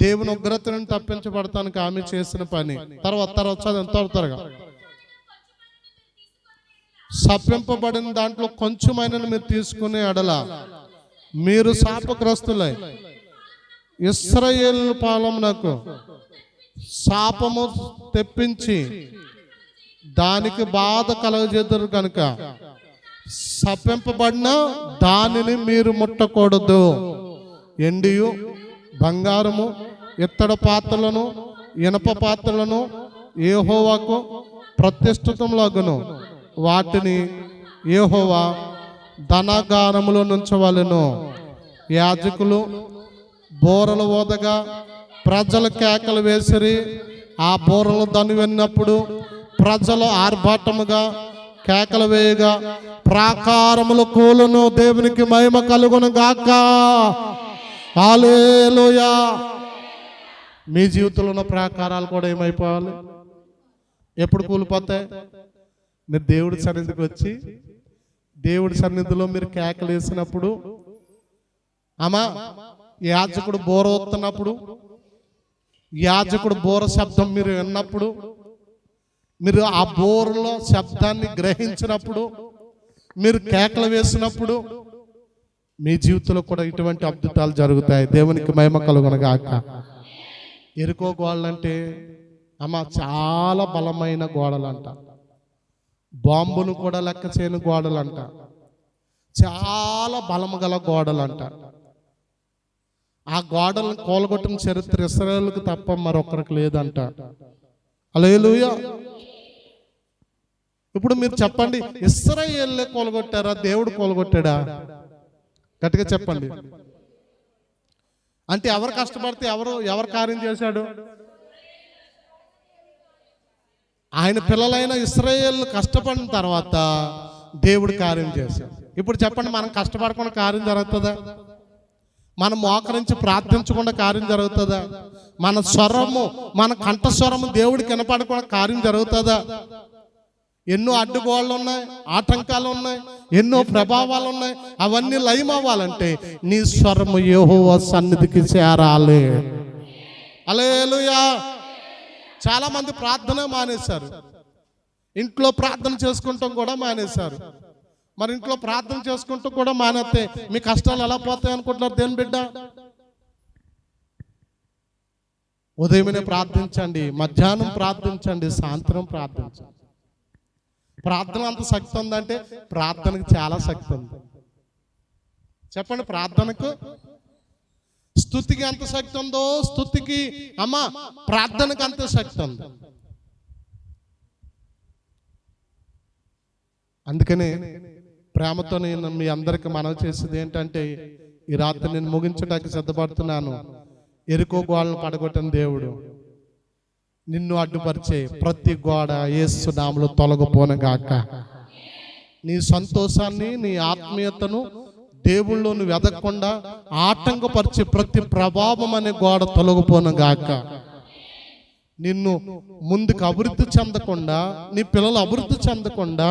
దేవుని ఉగ్రతను తప్పించబడతానికి ఆమె చేసిన పని. తర్వాత త్వరగా శపింపబడిన దాంట్లో కొంచెమైన మీరు తీసుకునే అడల మీరు శాపగ్రస్తులై ఇశ్రాయేలు పాలమునకు శాపము తెప్పించి దానికి బాధ కలగజేద్దరు కనుక శపింపబడిన దానిని మీరు ముట్టకూడదు. ఎండియు బంగారము ఇత్తడి పాత్రలను ఇనప పాత్రలను యెహోవాకు ప్రతిష్ఠితములగును. వాటిని యెహోవా ధనాగారములో నుంచవలెను. యాజకులు బోరలు ఊదగా ప్రజలు కేకలు వేసిరి. ఆ బోరలు ధ్వని విన్నప్పుడు ప్రజలు ఆర్భాటముగా కేకలు వేయగా ప్రాకారములు కూలును. దేవునికి మహిమ కలుగును గాక. హల్లెలూయా. మీ జీవితంలో ఉన్న ప్రాకారాలు కూడా ఏమైపోవాలి? ఎప్పుడు కూలిపోతాయి? మీరు దేవుడి సన్నిధికి వచ్చి దేవుడి సన్నిధిలో మీరు కేకలు వేసినప్పుడు, అమ్మా యాజకుడు బోర ఊతున్నప్పుడు, యాజకుడు బోర శబ్దం మీరు విన్నప్పుడు, మీరు ఆ బోరలో శబ్దాన్ని గ్రహించినప్పుడు, మీరు కేకలు వేసినప్పుడు మీ జీవితంలో కూడా ఇటువంటి అద్భుతాలు జరుగుతాయి. దేవునికి మహిమ కలుగునుగాక. ఎరుకో గోడలంటే అమ్మ చాలా బలమైన గోడలంట, బాంబును కూడా లెక్క చేయని గోడలంట, చాలా బలము గల గోడలంట. ఆ గోడలను కూలగొట్టిన చరిత్ర ఇశ్రాయేలుకు తప్ప మరొకరికి లేదంట. హల్లెలూయా. ఇప్పుడు మీరు చెప్పండి, ఇశ్రాయేలే కూలగొట్టారా, దేవుడు కూలగొట్టాడా? గట్టిగా చెప్పండి. అంటే ఎవరు కష్టపడితే ఎవరు కార్యం చేశాడు? ఆయన పిల్లలైన ఇశ్రాయేలు కష్టపడిన తర్వాత దేవుడు కార్యం చేశాడు. ఇప్పుడు చెప్పండి, మనం కష్టపడకుండా కార్యం జరుగుతుందా? మనం మోకరించి ప్రార్థించకుండా కార్యం జరుగుతుందా? మన స్వరము, మన కంఠస్వరము దేవుడికి వినపడకుండా కార్యం జరుగుతుందా? ఎన్నో అడ్డుగోళ్ళు ఉన్నాయి, ఆటంకాలు ఉన్నాయి, ఎన్నో ప్రభావాలు ఉన్నాయి. అవన్నీ లయం అవ్వాలంటే నీ స్వరము యెహోవా సన్నిధికి చేరాలి. హల్లెలూయా. చాలా మంది ప్రార్థన మానేశారు, ఇంట్లో ప్రార్థన చేసుకుంటాం కూడా మానేశారు. మరి ఇంట్లో ప్రార్థన చేసుకుంటూ కూడా మానేస్తే మీ కష్టాలు ఎలా పోతాయి అనుకుంటున్నారు? దేని బిడ్డ, ఉదయమే ప్రార్థించండి, మధ్యాహ్నం ప్రార్థించండి, సాయంత్రం ప్రార్థించండి. ప్రార్థన అంత శక్తి ఉందంటే ప్రార్థనకు చాలా శక్తి ఉంది. చెప్పండి, ప్రార్థనకు స్తుతికి ఎంత శక్తి ఉందో, స్తుతికి అమ్మ ప్రార్థనకు అంత శక్తి ఉంది. అందుకనే ప్రేమతో నేను మీ అందరికి మనవి చేసేది ఏంటంటే, ఈ రాత్రి నేను ముగించడానికి సిద్ధపడుతున్నాను. ఎరుకో గోడలను పడగొట్టిన దేవుడు నిన్ను అడ్డుపరిచే ప్రతి గోడ యేసు నామములో తొలగిపోనుగాక. నీ సంతోషాన్ని, నీ ఆత్మీయతను దేవుళ్ళో నువ్వు ఎదగకుండా ఆటంకపరిచే ప్రతి ప్రభావం అనే గోడ తొలగిపోనుగాక. నిన్ను ముందుకు అభివృద్ధి చెందకుండా, నీ పిల్లలు అభివృద్ధి చెందకుండా,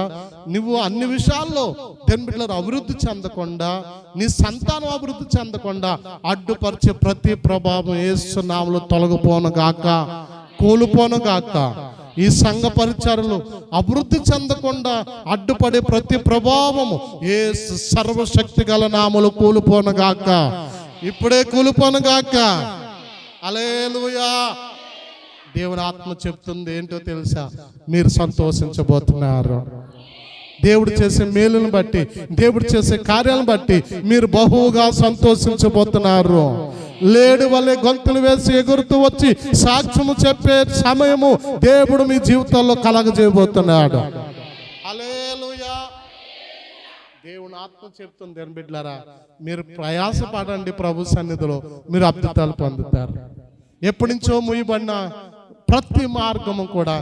నువ్వు అన్ని విషయాల్లో బిడ్డలు అభివృద్ధి చెందకుండా, నీ సంతానం అభివృద్ధి చెందకుండా అడ్డుపరిచే ప్రతి ప్రభావం యేసు నామములో తొలగిపోనుగాక, కూలిపోనుగాక. ఈ సంఘ పరిచర్యలు అభివృద్ధి చెందకుండా అడ్డుపడే ప్రతి ప్రభావము యేసు సర్వశక్తి గల నామములో కూలిపోనుగాక, ఇప్పుడే కూలిపోనుగాక. హల్లెలూయా. దేవుని ఆత్మ చెప్తుంది ఏంటో తెలుసా? మీరు సంతోషించబోతున్నారు. దేవుడు చేసే మేలును బట్టి, దేవుడు చేసే కార్యాలను బట్టి మీరు బహుగా సంతోషించబోతున్నారు. లేడి వల్లే గొంతులు వేసి ఎగురుతూ వచ్చి సాక్ష్యము చెప్పే సమయము దేవుడు మీ జీవితాల్లో కలగజేయబోతున్నాడు. హల్లెలూయా. దేవుని ఆత్మ చెప్తుంది, దేని బిడ్డలారా, మీరు ప్రయాసపడండి ప్రభు సన్నిధిలో, మీరు అద్భుతాలు పొందుతారు. ఎప్పటి నుంచో ముయ్యబడిన ప్రతి మార్గము కూడా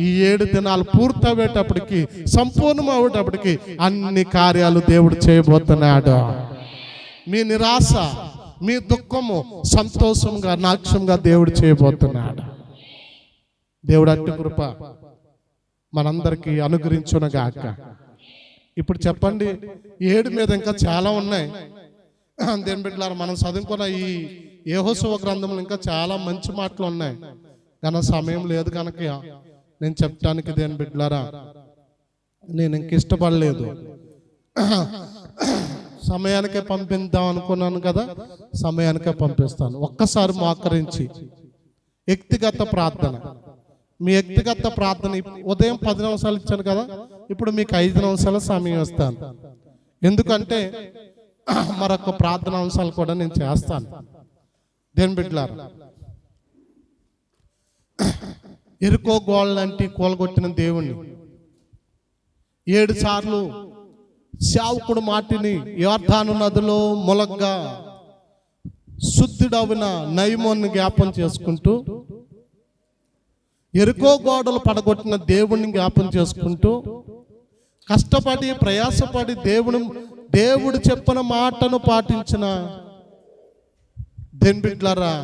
ఈ 7 దినాలు పూర్తయ్యేటప్పటికి, సంపూర్ణం అయ్యేటప్పటికి అన్ని కార్యాలు దేవుడు చేయబోతున్నాడు. మీ నిరాశ, మీ దుఃఖము సంతోషంగా, నాట్యంగా దేవుడు చేయబోతున్నాడు. దేవుడు అట్టి కృప మనందరికీ అనుగ్రహించునుగాక. ఇప్పుడు చెప్పండి, 7 మీద ఇంకా చాలా ఉన్నాయి. దేని బిడ్డలారా, మనం చదువుకున్న ఈ యెహోషువ గ్రంథంలో ఇంకా చాలా మంచి మాటలు ఉన్నాయి. కానీ సమయం లేదు కనుక నేను చెప్పడానికి దేని బిడ్డలారా నేను ఇంక ఇష్టపడలేదు. సమయానికే పంపిద్దాం అనుకున్నాను కదా, సమయానికే పంపిస్తాను. ఒక్కసారి మోకరించి వ్యక్తిగత ప్రార్థన, మీ వ్యక్తిగత ప్రార్థన ఉదయం 10 నిమిషాలు ఇచ్చాను కదా, ఇప్పుడు మీకు 5 నిమిషాల సమయం ఇస్తాను. ఎందుకంటే మరొక ప్రార్థన అంశాలు కూడా నేను చేస్తాను. దేని బిడ్డలారా, ఎరుకో గోళ్ళంటి కూలగొట్టిన దేవుణ్ణి 7 సార్లు సేవకుడు మాటిని యోర్దాను నదిలో మొలగ్గా శుద్ధుడవిన నయమోన్ని జ్ఞాపం చేసుకుంటూ, ఎరుకో గోడలు పడగొట్టిన దేవుణ్ణి జ్ఞాపం చేసుకుంటూ, కష్టపడి ప్రయాసపడి దేవుడు చెప్పిన మాటను పాటించిన దేని బిడ్డలారా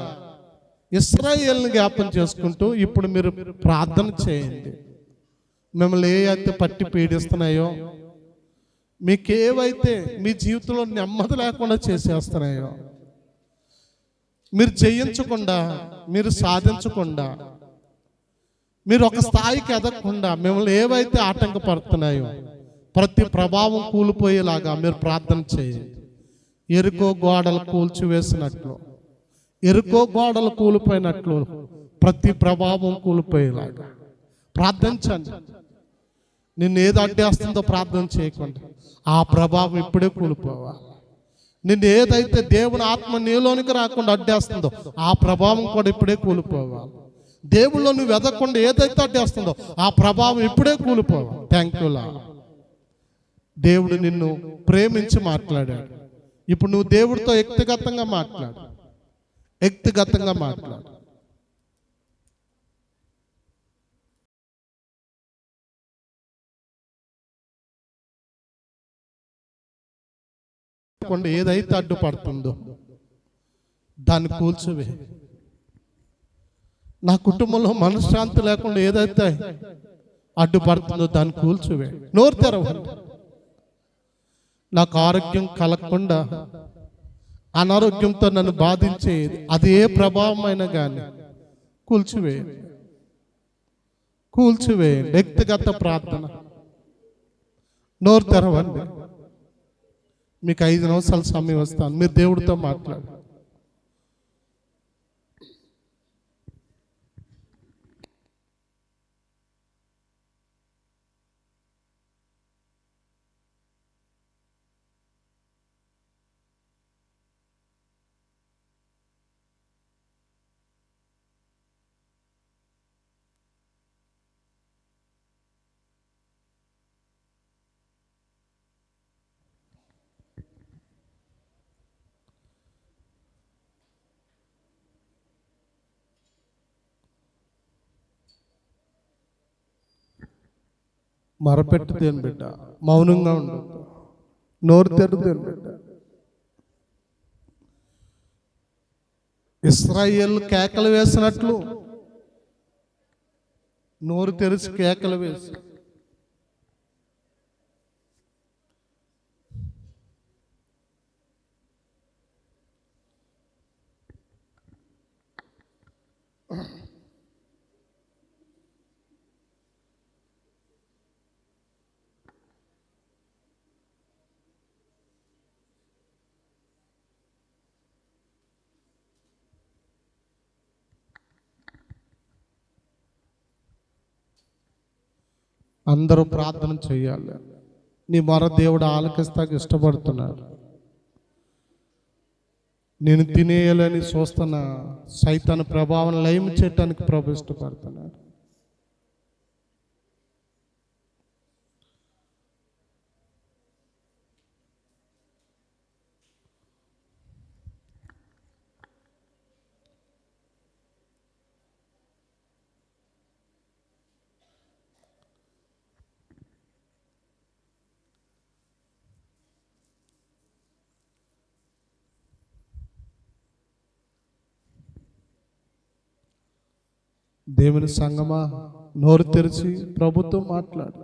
ఇశ్రాయేలుని జ్ఞాపం చేసుకుంటూ ఇప్పుడు మీరు ప్రార్థన చేయండి. మిమ్మల్ని ఏ అయితే పట్టి పీడిస్తున్నాయో, మీకేవైతే మీ జీవితంలో నెమ్మది లేకుండా చేసేస్తున్నాయో, మీరు చేయించకుండా, మీరు సాధించకుండా, మీరు ఒక స్థాయికి ఎదగకుండా మిమ్మల్ని ఏవైతే ఆటంకపడుతున్నాయో ప్రతి ప్రభావం కూలిపోయేలాగా మీరు ప్రార్థన చేయండి. ఎరుకో గోడలు కూల్చివేసినట్లు, ఎరుకో గోడలు కూలిపోయినట్లు ప్రతి ప్రభావం కూలిపోయేలాగా ప్రార్థించండి. నిన్ను ఏది అడ్డేస్తుందో ప్రార్థన చేయకుండా ఆ ప్రభావం ఇప్పుడే కూలిపోవాలి. నిన్ను ఏదైతే దేవుని ఆత్మ నీలోనికి రాకుండా అడ్డేస్తుందో ఆ ప్రభావం కూడా ఇప్పుడే కూలిపోవాలి. దేవుళ్ళు నువ్వు ఎదగకుండా ఏదైతే అడ్డేస్తుందో ఆ ప్రభావం ఇప్పుడే కూలిపోవాలి. Thank you law. దేవుడు నిన్ను ప్రేమించి మాట్లాడాడు. ఇప్పుడు నువ్వు దేవుడితో వ్యక్తిగతంగా మాట్లాడు, వ్యక్తిగతంగా మాట్లాడు. ఏదైతే అడ్డుపడుతుందో దాన్ని కూల్చువే. నా కుటుంబంలో మనశ్శాంతి లేకుండా ఏదైతే అడ్డుపడుతుందో దాన్ని కూల్చువే. నోరు తెరవండి. నాకు ఆరోగ్యం కలగకుండా అనారోగ్యంతో నన్ను బాధించేది అది ఏ ప్రభావమైనా కానీ కూల్చివేయండి, కూల్చివేయండి. వ్యక్తిగత ప్రార్థన. నోరు తెరవండి. మీకు 5 నిమిషాల సమయం వస్తాను, మీరు దేవుడితో మాట్లాడు. మరపెట్టు దేని బిడ్డ, మౌనంగా ఉండు. నోరు తెరుదేని బిడ్డ. ఇశ్రాయేల్ కేకలు వేసినట్లు నోరు తెరిచి కేకలు వేసి అందరూ ప్రార్థన చేయాలి. నీ మొర దేవుడు ఆలకిస్తాకి ఇష్టపడుతున్నాడు. నేను తినేయాలని చూస్తున్న సైతాను ప్రభావం లయం చేయటానికి ప్రభు ఇష్టపడుతున్నాడు. దేవుని సంగమా, నోరు తెరిచి ప్రభుతో మాట్లాడు.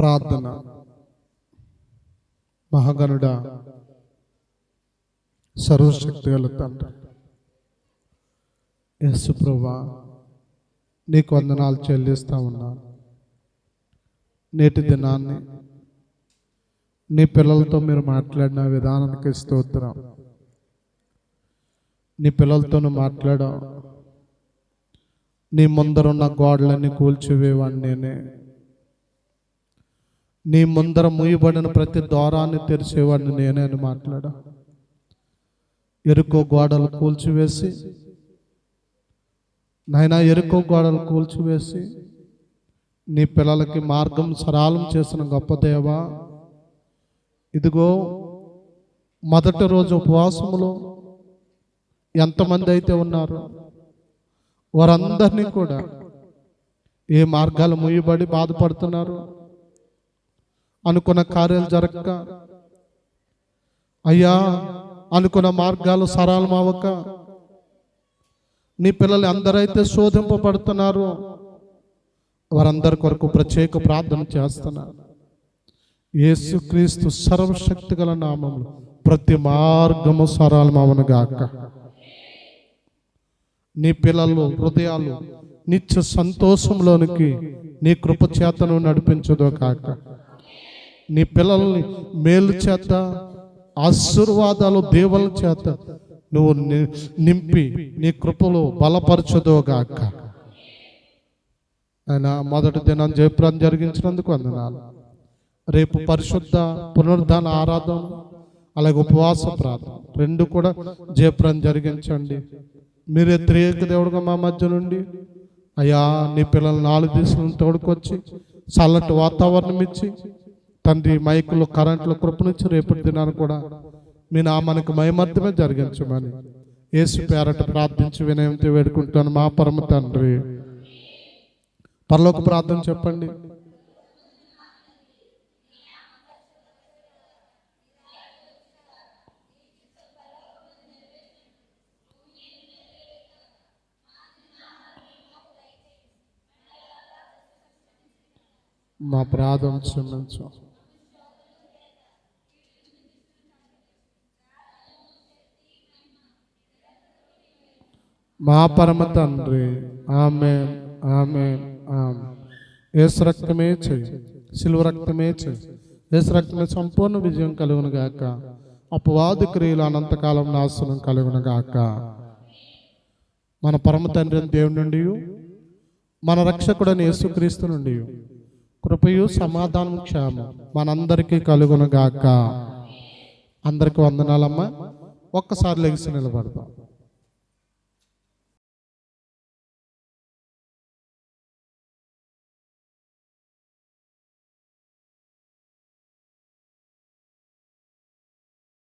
ప్రార్థన. మహాగణుడా, సర్వశక్తి గల తండ్రి యేసు ప్రభువా, నీకు వందనాలు చెల్లిస్తా ఉన్నాను. నేటి దినాన్ని నీ పిల్లలతో మీరు మాట్లాడిన విధానానికి స్తోత్రం. నీ పిల్లలతోనూ మాట్లాడావు. నీ ముందరున్న గోడలన్నీ కూల్చివేవాడిని నేనే. నీ ముందర మూయబడిన ప్రతి ద్వారాన్ని తెరిచేవాడిని నేనే అని మాట్లాడా. ఎరుకో గోడలు కూల్చివేసి నాయనా, ఎరుకో గోడలు కూల్చివేసి నీ పిల్లలకి మార్గం సరళం చేసిన గొప్ప దేవా, ఇదిగో మొదటి రోజు ఉపవాసములో ఎంతమంది అయితే ఉన్నారో వారందరినీ కూడా ఏ మార్గాలు మూయబడి బాధపడుతున్నారు, అనుకున్న కార్యాలు జరగక, అయ్యా అనుకున్న మార్గాలు సరళం అవ్వక నీ పిల్లలు అందరైతే శోధింపబడుతున్నారు, వారందరి కొరకు ప్రత్యేక ప్రార్థన చేస్తున్నారు. యేసుక్రీస్తు సర్వశక్తి గల నామములో ప్రతి మార్గము సరళమవును గాక. నీ పిల్లలు హృదయాలు నిత్య సంతోషంలోనికి నీ కృప చేతను నడిపించదో కాక. నీ పిల్లల్ని మేలు చేత, ఆశీర్వాదాలు దేవుల చేత నువ్వు నింపి నీ కృపలో బలపరచదో గాక. ఆయన మొదటి దినం జయప్రదం జరిగించినందుకు వందనాలు. రేపు పరిశుద్ధ పునరుద్ధాన ఆరాధన అలాగే ఉపవాస ప్రార్థన రెండు కూడా జయప్రదం జరిగించండి. మీరే త్రియేక దేవుడుగా మా మధ్య నుండి అయ్యా నీ పిల్లలు 4 దిశలను తోడుకొచ్చి చల్లటి వాతావరణం ఇచ్చి తండ్రి మైకులు కరెంట్లు కృపనిచ్చి రేపటి దినాన్ని కూడా మీ నామానికి మహిమార్థమే జరిగించమని యేసు పేరట ప్రార్థించి వినయంతో వేడుకుంటాను మా పరమ తండ్రి. పరలోక ప్రార్థన చెప్పండి. మా ప్రార్థన క్షమించు. మా పరమ తండ్రి. ఆమేన్, ఆమేన్, ఆమేన్. యేసు రక్తమే చేయి, సిలువ రక్తమే చేయి. యేసు రక్తమే సంపూర్ణ విజయం కలుగును గాక. అపవాది క్రియలు అనంతకాలం నాశనం కలుగును గాక. మన పరమ తండ్రి దేవుని నుండి మన రక్షకుడైన యేసుక్రీస్తు నుండి కృపయు సమాధానం క్షేమం మనందరికీ కలుగును గాక. అందరికీ వందనాలమ్మా. ఒక్కసారి లెగిసి నిలబడతాం.